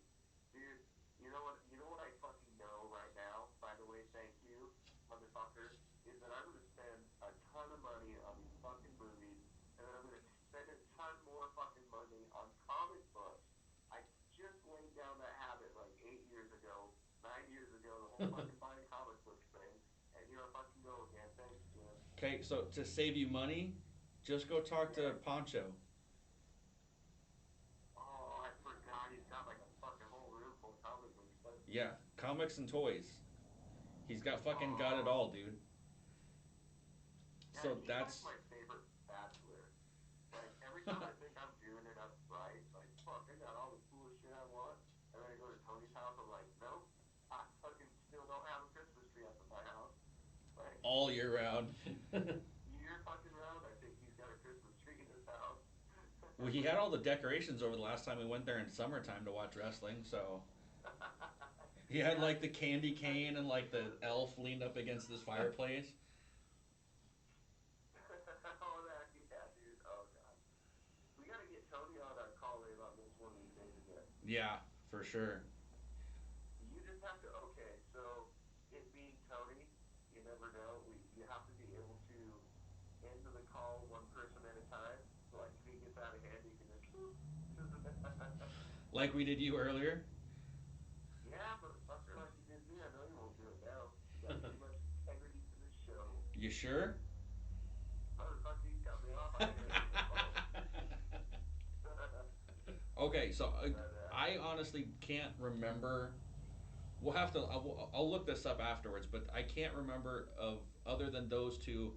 dude, you know what I fucking know right now, by the way, thank you, motherfucker, is that I'm gonna spend a ton of money on these fucking movies and then I'm gonna spend a ton more fucking money on comic books. I just laid down that habit like 8 years ago, 9 years ago, the whole fucking buying comic books thing, and here I fucking go again. Thanks, Jim. okay. So to save you money, just go talk to Yeah. Poncho. Oh, I forgot he's got like a fucking whole room full of comic books, but Yeah, comics and toys. He's got it oh, all, dude. yeah, So he's like that's my favorite bachelor. Like every time I think I'm doing it up right, like fuck, I got all the coolest shit I want, and then I go to Tony's house, I'm like, nope, I fucking still don't have a Christmas tree up at my house. Like all year round. year fucking round, I think he's got a Christmas tree in his house. Well, he had all the decorations over the last time we went there in summertime to watch wrestling. So he had Yeah, like the candy he's like, cane and like the elf leaned up against this fireplace. oh that, yeah, dude, oh god. We gotta get Tony on a call in on this one of these days again. Yeah, for sure. You just have to, okay, so it being Tony, you never know. You have to be able to end the call one person at a time. So like if he gets out of hand, you can just boop. Like we did you earlier. Yeah, but fucker like you did me, I know you won't do it now. You got too much integrity to this show. You sure? Motherfucker, you cut me off, I ain't answering the phone. Okay, so but I honestly can't remember we'll have to. I'll look this up afterwards, but I can't remember of other than those two,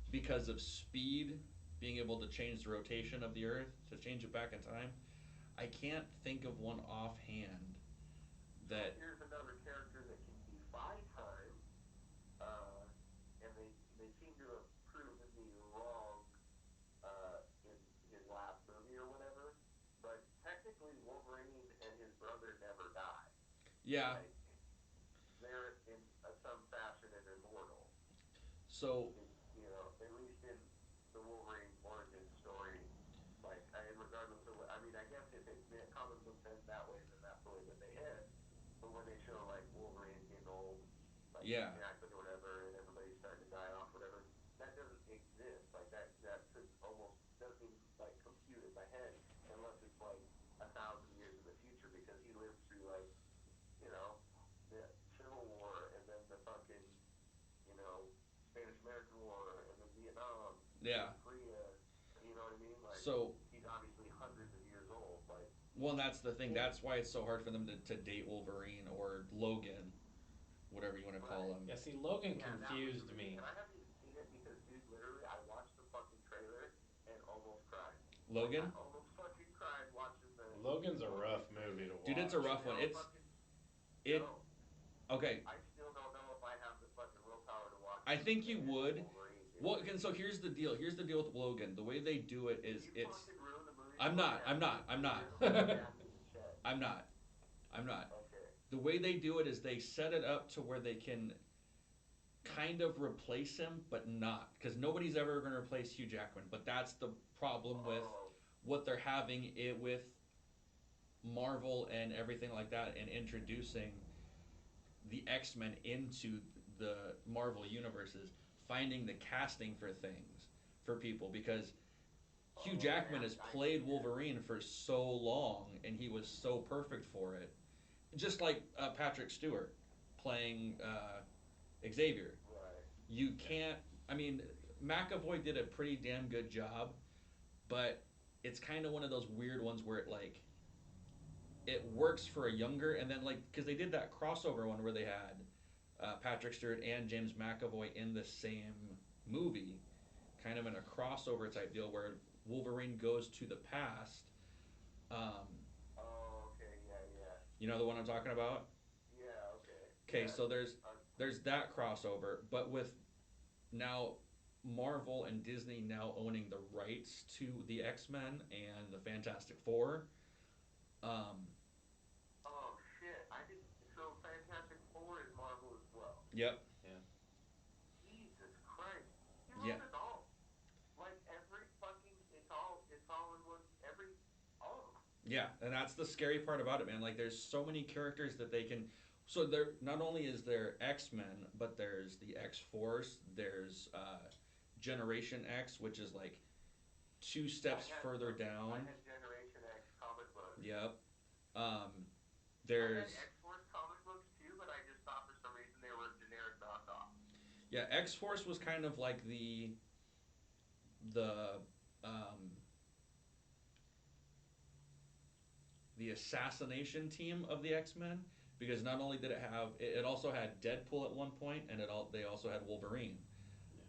because of speed, being able to change the rotation of the Earth to change it back in time. I can't think of one offhand So that. here's another character that can defy time, uh, and they seem to have proven me wrong in his last movie or whatever. But technically, Wolverine and his brother never die. Yeah. Like they're in some fashion an immortal. So You know, at least in the Wolverine origin story. Like, regardless of what, I mean, I guess if the comic books end that way, then that's the way that they end. But when they show like Wolverine getting old, like Hugh yeah, Jackman or whatever, and everybody's starting to die off, whatever, that doesn't exist. Like that could almost doesn't even like compute in my head unless it's like 1,000 years in the future because he lived through like you know the Civil War and then the fucking Spanish American War and then Vietnam and yeah. Korea. You know what I mean? Like So he's obviously hundreds of years old. Like well, and that's the thing. and That's why it's so hard for them to date Wolverine or Logan, whatever you want to call right. him. Yeah, see, Logan Yeah, that was the confused movie, me. and I haven't even seen it because, dude, literally, I watched the fucking trailer and almost cried. Like, I Logan, almost fucking cried watching Logan's the a Logan rough movie trailer. to dude, it's a watch. And rough one. now It's fucking it. no, Okay, I still don't know if I have the fucking willpower to watch I think the you end of would. Wolverine, dude. Well, and so here's the deal. Here's the deal with Logan. The way they do it If is you it's. fucking ruin the movie I'm for me not. I'm after not. this I'm movie, not. you're gonna want to stab me in the chest. I'm not. I'm not. Okay. The way they do it is they set it up to where they can kind of replace him, but not, because nobody's ever going to replace Hugh Jackman. But that's the problem with Oh, what they're having it with Marvel and everything like that, and introducing the X Men into the Marvel universes, finding the casting for things for people because Hugh oh, okay. Jackman has I get played you. Wolverine for so long and he was so perfect for it. Just like Patrick Stewart playing Xavier. Right. You Yeah. can't. I mean, McAvoy did a pretty damn good job, but it's kind of one of those weird ones where it works for a younger, and then like because they did that crossover one where they had Patrick Stewart and James McAvoy in the same movie, kind of in a crossover type deal where Wolverine goes to the past. Um, Oh, okay. Yeah, yeah. you know the one I'm talking about. Yeah, okay. Okay, Yeah. so there's that crossover, but with now Marvel and Disney now owning the rights to the X Men and the Fantastic Four. Um, Oh shit! I didn't. So Fantastic Four is Marvel as well. yep. Yeah. Jesus Christ! He Yeah. wrote it all. Like every fucking. It's all in one. All of them. Yeah, and that's the scary part about it, man. Like, there's so many characters that they can. So there, not only is there X Men, but there's the X Force. There's Generation X, which is like two I steps had further some. I down. had Generation X comic books. Yep. Um, I had there's X Force comic books too, but I just thought for some reason they were a generic knockoff. yeah, X Force was kind of like the um, the assassination team of the X Men, because not only did it also had Deadpool at one point, and they also had Wolverine. Yeah.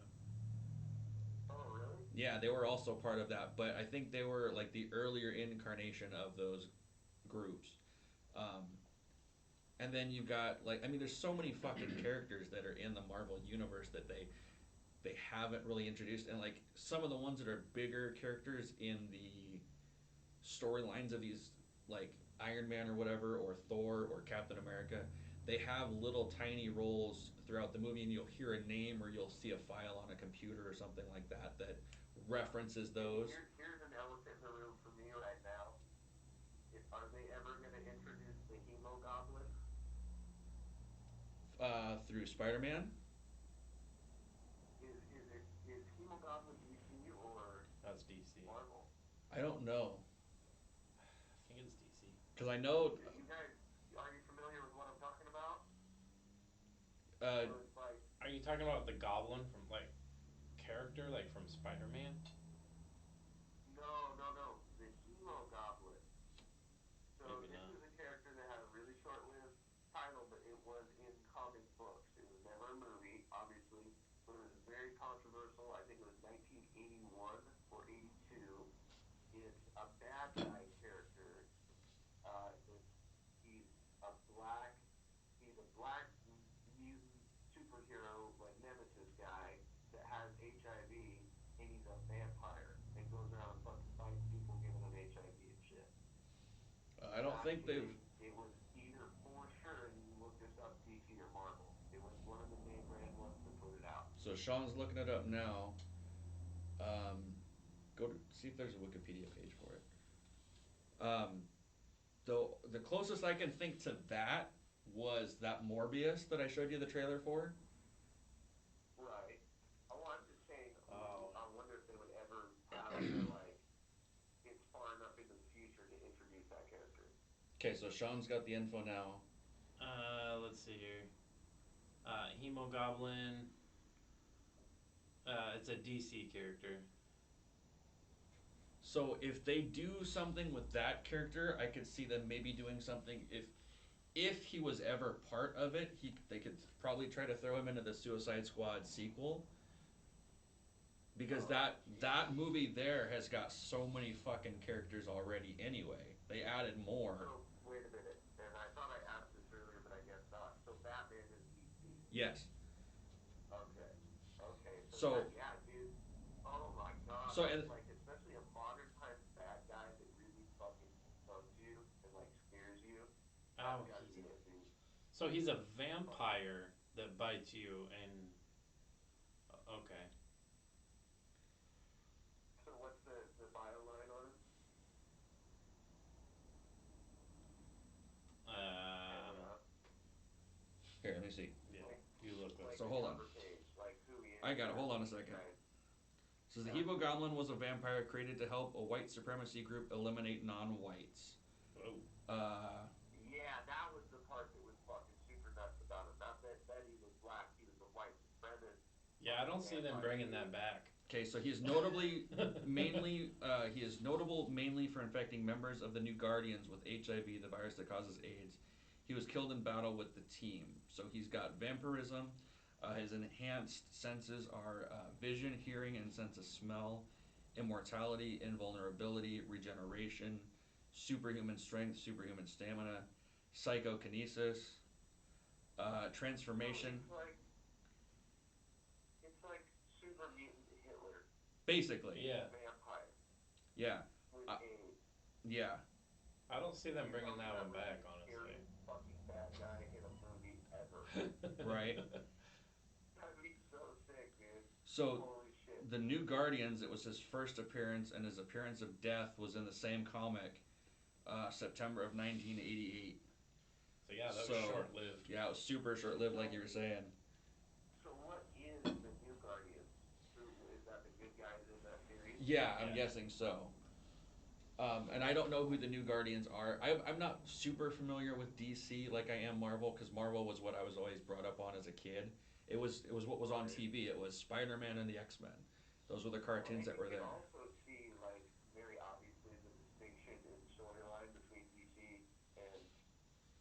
Oh really? Yeah, they were also part of that, but I think they were like the earlier incarnation of those groups. Um, and then you've got like, I mean, there's so many fucking characters that are in the Marvel universe that they haven't really introduced, and like some of the ones that are bigger characters in the storylines of these, like Iron Man or whatever, or Thor or Captain America, they have little tiny roles throughout the movie, and you'll hear a name or you'll see a file on a computer or something like that that references those Here's an elephant in the room for me right now. Are they ever going to introduce the Hemo Goblin? through Spider-Man. Is Hemo Goblin DC or That's DC. Marvel? I don't know I think it's DC. because I know. You guys, are you familiar with what I'm talking about? Uh, So it's like Are you talking about the Goblin from like character, like from Spider-Man? no, no, no, the Hemo Goblin. So Maybe this not. is a character that had a really short-lived title, but it was in comic books. It was never a movie, obviously, but it was very controversial. I think it was 1981 or 82. It's a bad guy character. He's a black he's a black mutant superhero like nemesis guy that has HIV and he's a vampire and goes around and fucking bites people giving them HIV and shit. I don't think they've. It was either for sure, and you can look this up, DC or Marvel. It was one of the name brand ones that put it out. So Sean's looking it up now. Um, Go to see if there's a Wikipedia page for it. Um, the closest I can think to that was that Morbius that I showed you the trailer for. Right. Oh, I'm just saying. Oh. I wonder if they would ever have to like it's far enough into the future to introduce that character. Okay, so Sean's got the info now. Let's see here. Hemogoblin. It's a DC character. So if they do something with that character, I could see them maybe doing something. If he was ever part of it, they could probably try to throw him into the Suicide Squad sequel. Because that movie there has got so many fucking characters already anyway. They added more. So wait a minute, and I thought I asked this earlier, but I guess not. So Batman is DC. Yes. Okay. Okay. So yeah, dude. Oh my god. so and Like especially a modern times bad guy that really fucking bugs you and like scares you. That's Oh, gotta be it, dude. so he's a vampire that bites you and okay. So what's the bio line on it? Have it Um, up. here, let me see. yeah, Like you look like up. So the hold on. cover page, like who he is. I got it. Hold on a Right. second. So the Hebo Goblin was a vampire created to help a white supremacy group eliminate non-whites. Oh. Yeah, that was the part that was fucking super nuts about him. Not that he was black, he was a white supremacist. Yeah, I don't see them Vampire bringing dude. that back. Okay, so he is notable mainly for infecting members of the New Guardians with HIV, the virus that causes AIDS. He was killed in battle with the team. So he's got vampirism. His enhanced senses are vision, hearing, and sense of smell, immortality, invulnerability, regeneration, superhuman strength, superhuman stamina, psychokinesis, transformation. So it's like super mutant Hitler. Basically, Yeah, Vampire yeah, with uh, AIDS. yeah. I don't see them You're bringing talking that about one the back, most honestly. scary fucking bad guy in a movie ever. Right. That'd be so sick, dude. So Holy shit. the New Guardians, it was his first appearance, and his appearance of death was in the same comic, September of 1988. So yeah, that was So short lived. yeah, it was super short-lived, like you were saying. So what is the New Guardians? Who is that? The good guys in that series? Yeah, I'm Yeah. guessing so. And I don't know who the New Guardians are. I'm not super familiar with DC like I am Marvel, because Marvel was what I was always brought up on as a kid. It was what was on Right. TV. It was Spider-Man and the X-Men. Those were the Well, cartoons and that you were can there. also see, like, very obviously the distinction in storyline between DC and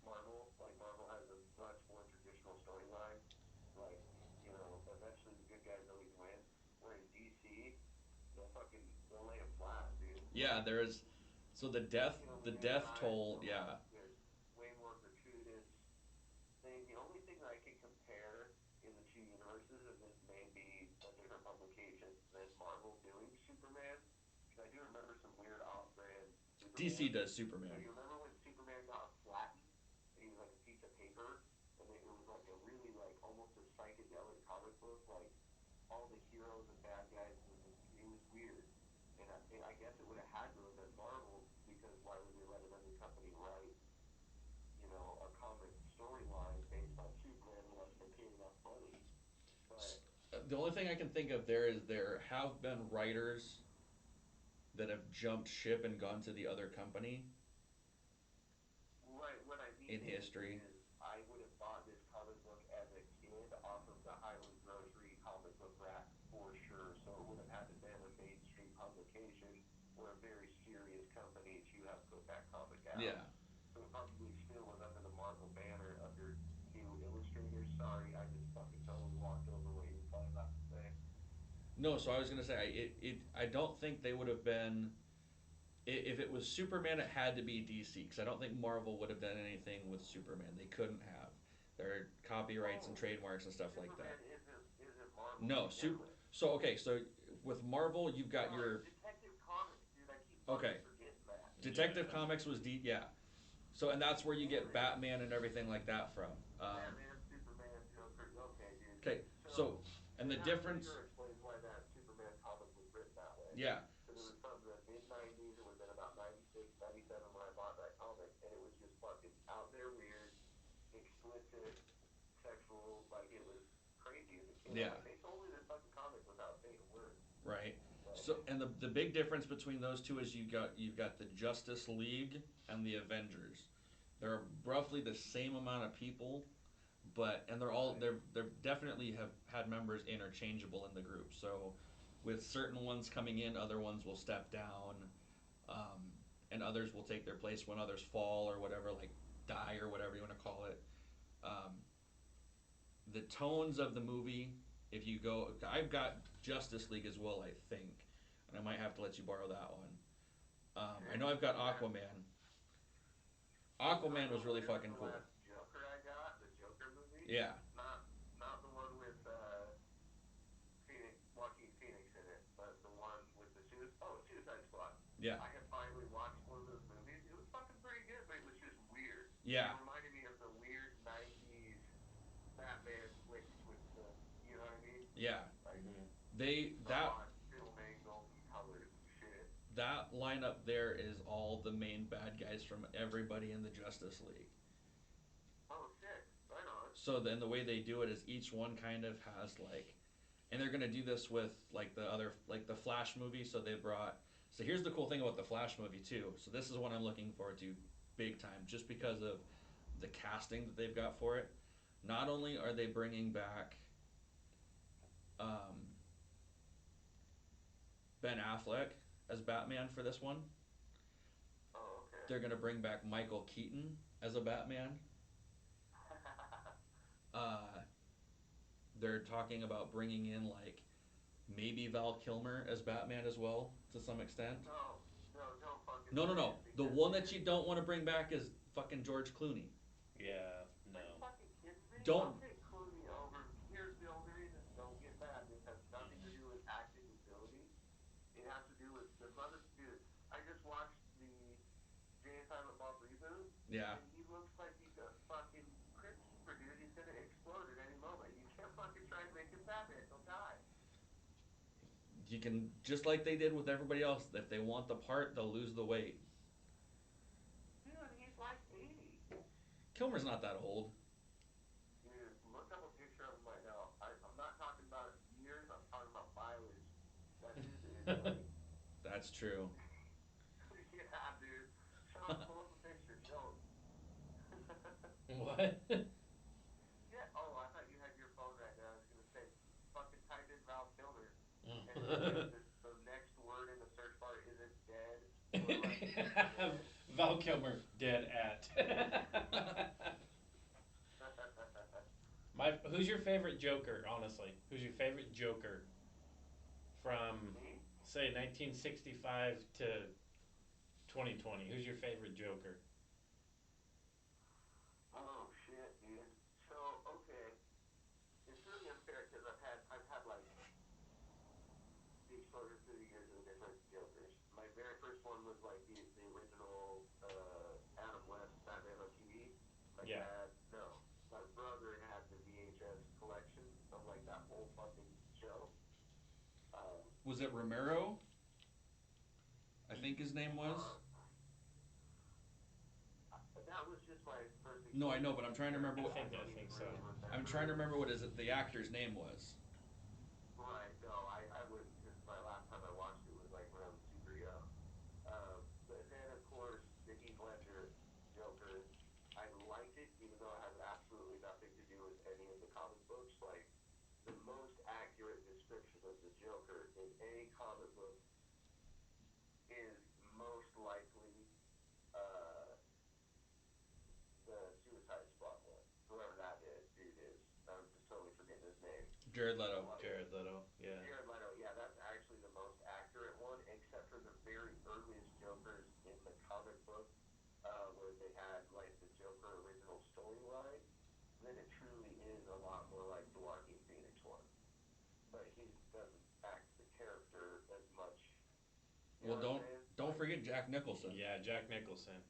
Marvel. Like, Marvel has a much more traditional storyline. Like, eventually the good guys always win. Whereas DC, they'll lay 'em flat, dude. Yeah, Like, there is. So they kill the the good death guys a toll. Yeah, lot. There's way more gratuitous thing. The only thing that I can compare in the two universes, and this may be a different publication than Marvel doing Superman, because I do remember some weird off-brand DC Superman. does So Superman. you remember when Superman got flattened, and he was like a piece of paper, and it was like a really like almost a psychedelic comic book, like all the heroes and bad guys. It was weird, and I guess it would have had to have been Marvel because why would they let another company write a comic storyline based on Superman unless they paid enough money. But The only thing I can think of there is there have been writers that have jumped ship and gone to the other company right, what I mean in history. is I would have bought this comic book as a kid off of the Highland Grocery comic book rack for sure. So it would have had to been a mainstream publication or a very serious company to have put that comic out. Yeah. So it probably still was under the Marvel banner under new administrator. Sorry, I just fucking totally walked over what you were probably about to say. No, so I was gonna say I don't think they would have been if it was Superman. It had to be DC because I don't think Marvel would have done anything with Superman. They couldn't have. There are copyrights and Oh, trademarks and stuff like that. Superman isn't Marvel to No, begin soup. with. So okay, so with Marvel, you've got Sorry, your Detective Comics, dude. I keep fucking okay. forgetting that. Detective Yeah. Comics was yeah. So and that's where you Damn get it. Batman and everything like that from. Batman, Superman, Joker. Okay, dude. Okay, So, and the that for difference, sure explains why that Superman comic was written that way. yeah, Because it was from the mid 90s. It would have been about 96, 97 when I bought that comic. And it was just fucking out there weird, explicit, sexual. Like, it was crazy as a kid. I'm yeah, like, they told me this fucking comic without saying a word. right. But, So and the big difference between those two is you've got the Justice League and the Avengers. They're roughly the same amount of people, but and right. they're definitely have had members interchangeable in the group. So with certain ones coming in, other ones will step down, um, and others will take their place when others fall or whatever, like die or whatever you want to call it. Um, the tones of the movie, if you go, I've got Justice League as well, I think, and I might have to let you borrow that one. I Shit. know I've got Yeah. Aquaman. You wanna Aquaman was know really where's fucking the cool. last Joker I got? The Joker movie? Yeah, Not the one with Phoenix, Joaquin Phoenix in it, but the one with the Suicide Squad. yeah, I have finally watched one of those movies. It was fucking pretty good, but it was just weird. yeah, It reminded me of the weird '90s Batman flicks with the, you know what I mean? yeah. Like Mm-hmm. They the odd film angles and colors and shit. that lineup there is all the main bad guys from everybody in the Justice League. Oh, sick! Right on. So then the way they do it is each one kind of has like, and they're gonna do this with like the other like the Flash movie. So they brought. So here's the cool thing about the Flash movie too. So this is what I'm looking forward to, big time, just because of the casting that they've got for it. Not only are they bringing back um, Ben Affleck as Batman for this one, Oh, okay. they're gonna bring back Michael Keaton as a Batman. Uh, they're talking about bringing in like maybe Val Kilmer as Batman as well to some extent. no, no, don't fucking No, no, say no. it The because, one that dude, you don't want to bring back is fucking George Clooney. Yeah. are you No. fucking kidding me? I'll Don't. take Clooney over. Here's the only reason. Don't get mad. This has nothing to Mm-hmm. do with acting ability. It has to do with the mother. Dude, I just watched the Jay and Silent Bob reboot, Yeah. and he looks like he's a fucking crypt keeper, dude. He's gonna explode at any moment. You can't fucking try and make him Batman. He'll die. You can just like they did with everybody else. If they want the part, they'll lose the weight. Dude, he's like 80. Kilmer's not that old. Dude, look up a picture of him right now. I'm not talking about years. I'm talking about mileage. That dude is like, That's true. yeah, dude. Sean, pull up a picture. Show him. What? Yeah. Oh, I thought you had your phone right now. I was gonna say, fucking type in Val Kilmer, and see if the next word in the search bar isn't dead or like dead. Val Kilmer dead at. Who's your favorite Joker? Honestly, who's your favorite Joker from Me? say 1965 to 2020? Who's your favorite Joker? Oh shit, dude. So okay, it's really unfair because I've had like the exposure through the years of the different Jokers. My very first one was like the original Adam West Batman on TV. My Yeah. dad, no, my brother had the VHS collection of like that whole fucking show. Um, Was it Romero? I think his name was. uh, that was just my first No, I know, exposure but to I'm the trying to remember character. what. I I don't even think so. really I'm remember. trying to remember what is it the actor's name was. Right, no, I wouldn't because my last time I watched it was like when I was super young. But then, of course, the Heath Ledger Joker, I liked it, even though it has absolutely nothing to do with any of the comic books. Like, the most accurate description of the Joker in any comic book is most likely uh, the Suicide Squad one. Whoever that dude is. Jared Leto. Like, Jared Leto. Yeah. Jared Leto, yeah, that's actually the most accurate one, except for the very earliest Jokers in the comic book, where they had like the Joker original storyline. Then it truly is a lot more like the Joaquin Phoenix one, but he doesn't act the character as much. You Well, know what I'm saying? don't Like forget Jack Nicholson. Yeah, Jack Nicholson.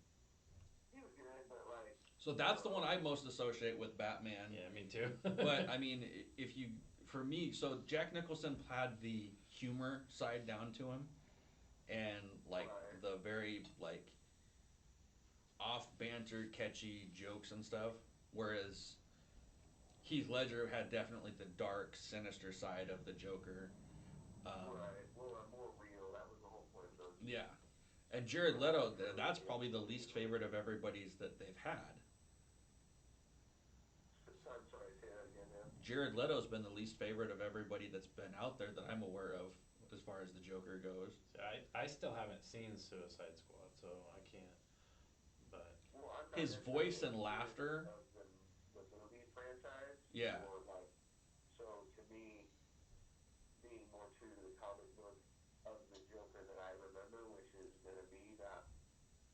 he was good, but like So I that's don't the one know. I most associate with Batman. Yeah, me too. But I mean, if you for me, so Jack Nicholson had the humor side down to him, and like Right. the very like off banter, catchy jokes and stuff. Whereas Heath Ledger had definitely the dark, sinister side of the Joker. Right. Well, more real. That was the whole point of those Yeah, and Jared movies. Leto, Really that's being probably the least real. favorite of everybody's that they've had. So, I'm sorry. Say that again, man. Jared Leto's been the least favorite of everybody that's been out there that I'm aware of as far as the Joker goes. See, I still haven't seen Suicide Squad, so I can't. But Well, I'm not His necessarily voice a and purist laughter, of the movie franchise, yeah. or like, so to me, being more true to the comic book of the Joker that I remember, which is gonna be that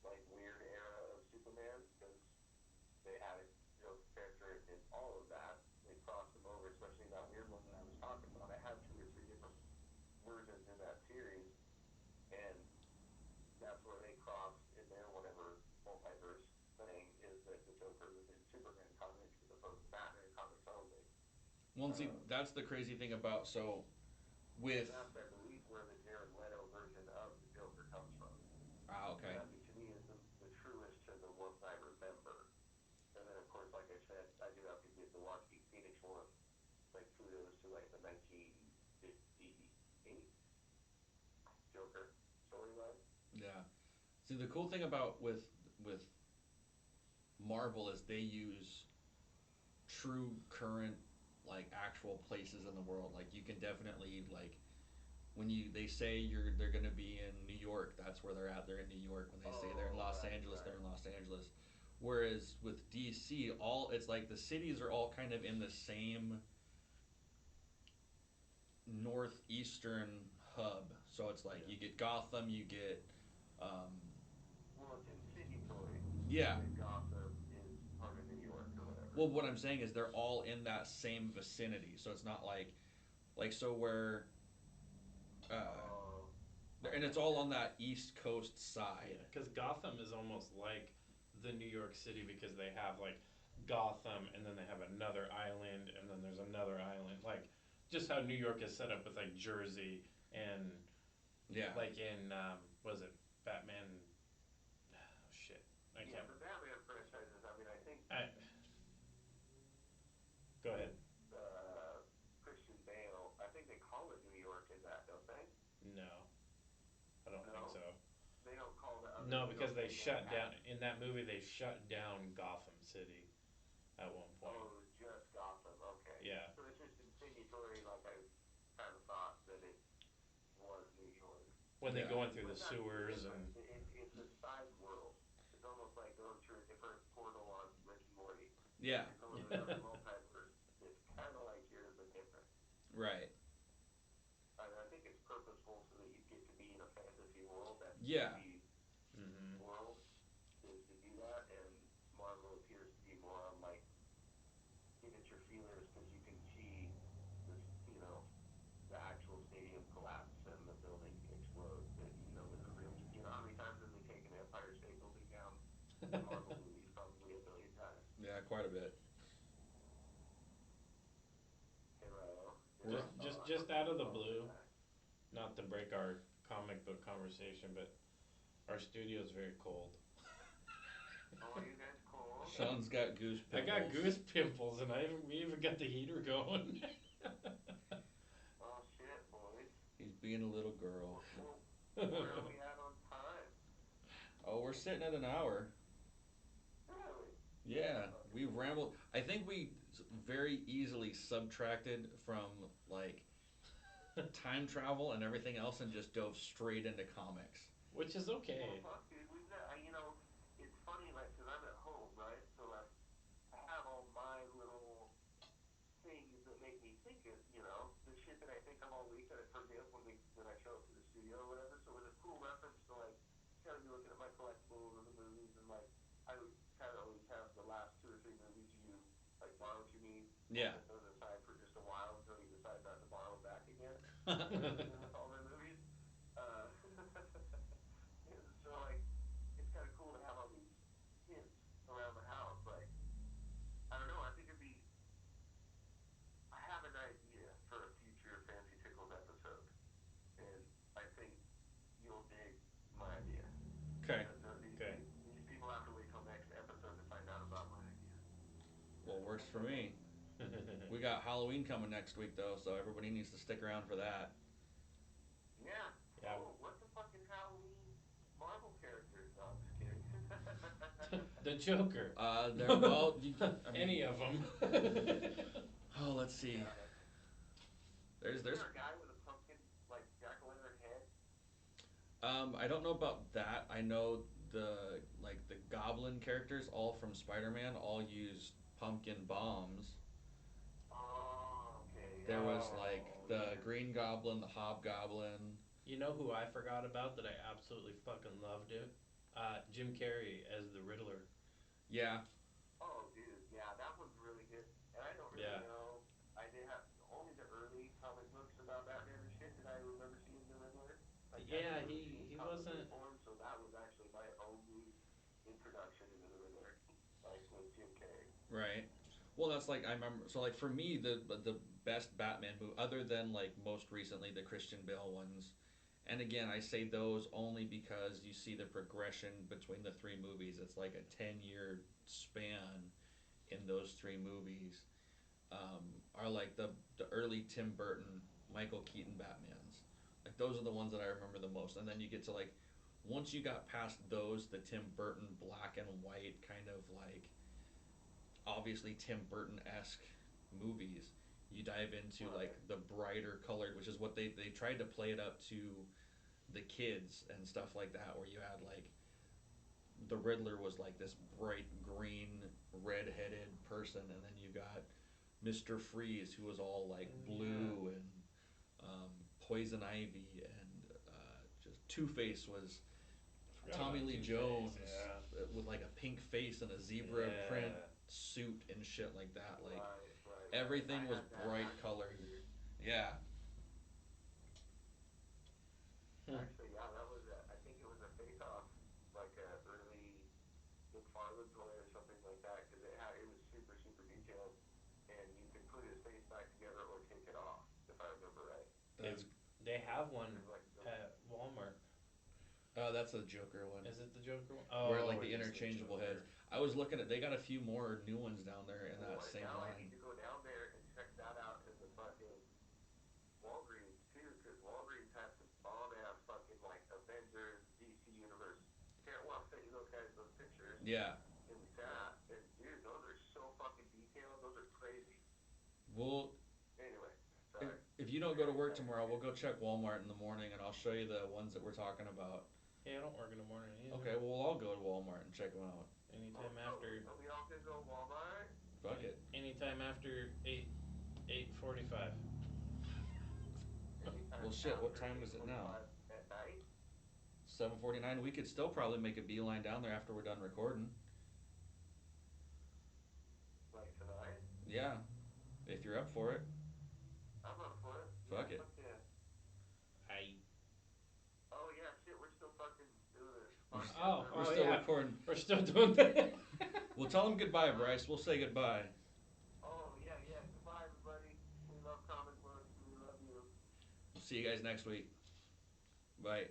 like weird era of Superman, because they had a Joker character in all of that. They crossed him over, especially that weird one that I was talking about. I have two or three different versions in that series, and that's where they crossed in their whatever multiverse thing is that the Joker was in Superman comics as opposed to Batman comics only. Well, see, Um, that's the crazy thing about so with and that's, I believe, where the Jared Leto version of the Joker comes from. And okay. that, to me, is the truest to the ones I remember. And then, of course, like I said, I do have to give the Joaquin Phoenix one, like, kudos to, like, the 1958 Joker storyline. Yeah. See, the cool thing about with Marvel is they use true current like actual places in the world. Like you can definitely like when you they say they're gonna be in New York, that's where they're at. They're in New York. When they say they're in Oh, Los right, Angeles, they're right. in Los Angeles. Whereas with DC, all it's like the cities are all kind of in the same northeastern hub. So it's like yeah, you get Gotham, you get Well, it's insinuatory yeah. that Gotham is part of New York or whatever. Well, what I'm saying is they're all in that same vicinity. So it's not like so where uh Oh, I and it's all gotcha. on that east coast yeah. side. Because Gotham is almost like the New York City because they have like Gotham, and then they have another island, and then there's another island. Like just how New York is set up with like Jersey and Yeah. like in was it Batman? Oh, shit, I Yeah, can't. the Batman franchises, I mean, I think I go with ahead. Christian Bale, I think they call it New York in that, don't they? No, I don't think No, so. they don't call the other No, New because York they in shut down Manhattan. in that movie. They shut down Gotham City at one point. Oh, just Gotham. Okay, Yeah, so it's just insinuatory, like I kind of thought that it was New York, when they Yeah. go in through the but that's the sewers difference. and It's a side world. It's almost like going through a different portal on Rick and Morty. Yeah. You're going to another multiverse. It's kind of like yours, but different. Right. I think it's purposeful so that you get to be in a fantasy world. That Yeah. DC mm-hmm. world is to do that, and Marvel appears to be more on like give it your feelers because you can see this, the actual stadium collapse and the building explode. That isn't real. How many times have they taken Empire State Building down in Marvel movies? Probably a billion times. Yeah, quite a bit. Hello, We're Just out of the blue, not to break our comic book conversation, but our studio is very cold. Oh, you guys cold? Sean's got goose I got pimples. goose pimples, and we even got the heater going. Oh shit, boys. He's being a little girl. Where are we at on time? Oh, we're sitting at an hour. Really? Yeah, Okay. we rambled. I think we very easily subtracted from like time travel and everything else and just dove straight into comics. Which is Well, okay. fuck, dude. We've got, it's funny, like, cause I'm at home, right? So like, I have all my little things that make me think of, week that it for me when I show up to the studio or whatever. So it was a cool reference to like kind of be looking at my collectibles of the movies and like I would kind of always have the last two or three movies you like borrow to me and Yeah. set those aside for just a while until you decide not to borrow them back again. That's what I did with all my movies. Uh, so like it's kind of cool to have all these hints around the house. Like I don't know. I think it'd be. I have an idea for a future Fancy Tickles episode, and I think you'll dig my idea. Okay. Okay. These people have to wait till next episode to find out about my idea. Well, works for me. We got Halloween coming next week though, so everybody needs to stick around for that. Yeah. Yeah. Oh, what's the fucking Halloween Marvel characters? No, I'm just kidding. The Joker. There. Well, I mean, Any of them. oh, let's see. Yeah. There's Is there a guy with a pumpkin like jack o' lantern head? I don't know about that. I know the Goblin characters, all from Spider-Man, all used pumpkin bombs. Oh, okay, There yeah. was Oh, like the yeah. Green Goblin, the Hobgoblin. You know who I forgot about that I absolutely fucking loved it? Jim Carrey as the Riddler. Yeah, Oh, dude, yeah, that one's really good. And I don't really Yeah. know. I did have only the early comic books about Batman and shit did I remember seeing the Riddler. Like I'd Yeah, never seen he comic book wasn't. form, so that was actually my only introduction into the Riddler, like with Jim Carrey. right. Well, that's like I remember. So like for me, the best Batman movie, other than like most recently the Christian Bale ones, and again I say those only because you see the progression between the three movies. It's like a 10-year span in those three movies. Are like the early Tim Burton, Michael Keaton Batmans. Like those are the ones that I remember the most. And then you get to like once you got past those, the Tim Burton black and white kind of like obviously Tim Burton esque movies. You dive into like Right. the brighter colored, which is what they tried to play it up to the kids and stuff like that, where you had like the Riddler was like this bright green, red-headed person, and then you got Mister Freeze, who was all like Yeah. blue, and Poison Ivy, and just Two Face was Forgot Tommy about Lee Two-Face. Jones Yeah. with like a pink face and a zebra print Yeah. suit and shit like that. Like Right, right, right. I everything was had that bright action colored. figure. Yeah, Hmm. Actually, yeah, that was a, I think it was a face-off, like a early McFarlane toy or something like that, because it was super super detailed, and you could put his face back together or take it off, if I remember right. that's They have one There's like the at Walmart. that's a Joker one. Is it the Joker one? Where Oh, like the it is the interchangeable heads. Joker. I was looking at they got a few more new ones down there in that boy. same Now I line. need to go down there and check that out in the fucking Walgreens too, because Walgreens had some bomb ass fucking like Avengers DC Universe. Can't well, I sent you those guys those pictures Yeah. in the chat, and dude, those are so fucking detailed. Those are crazy. We'll Anyway, if, sorry. if you don't go to work tomorrow, we'll go check Walmart in the morning and I'll show you the ones that we're talking about. Yeah, I don't work in the morning either. Okay, well we'll all go to Walmart and check them out. Anytime Oh, after. we all can go Walmart. Fuck it. Anytime after 8:45. Anytime Well shit, what after time is it now? 8:45 at night. 7:49. We could still probably make a beeline down there after we're done recording. Like tonight. Yeah, if you're up for it. I'm up for it. Yeah, Fuck it. fuck yeah. I. Oh yeah, shit, we're still fucking doing this. We're, Oh, we're oh still yeah. recording. We're still doing that. We'll tell them goodbye, Bryce. We'll say goodbye. Oh yeah, yeah. Goodbye, everybody. We love comic books. We love you. We'll see you guys next week. Bye.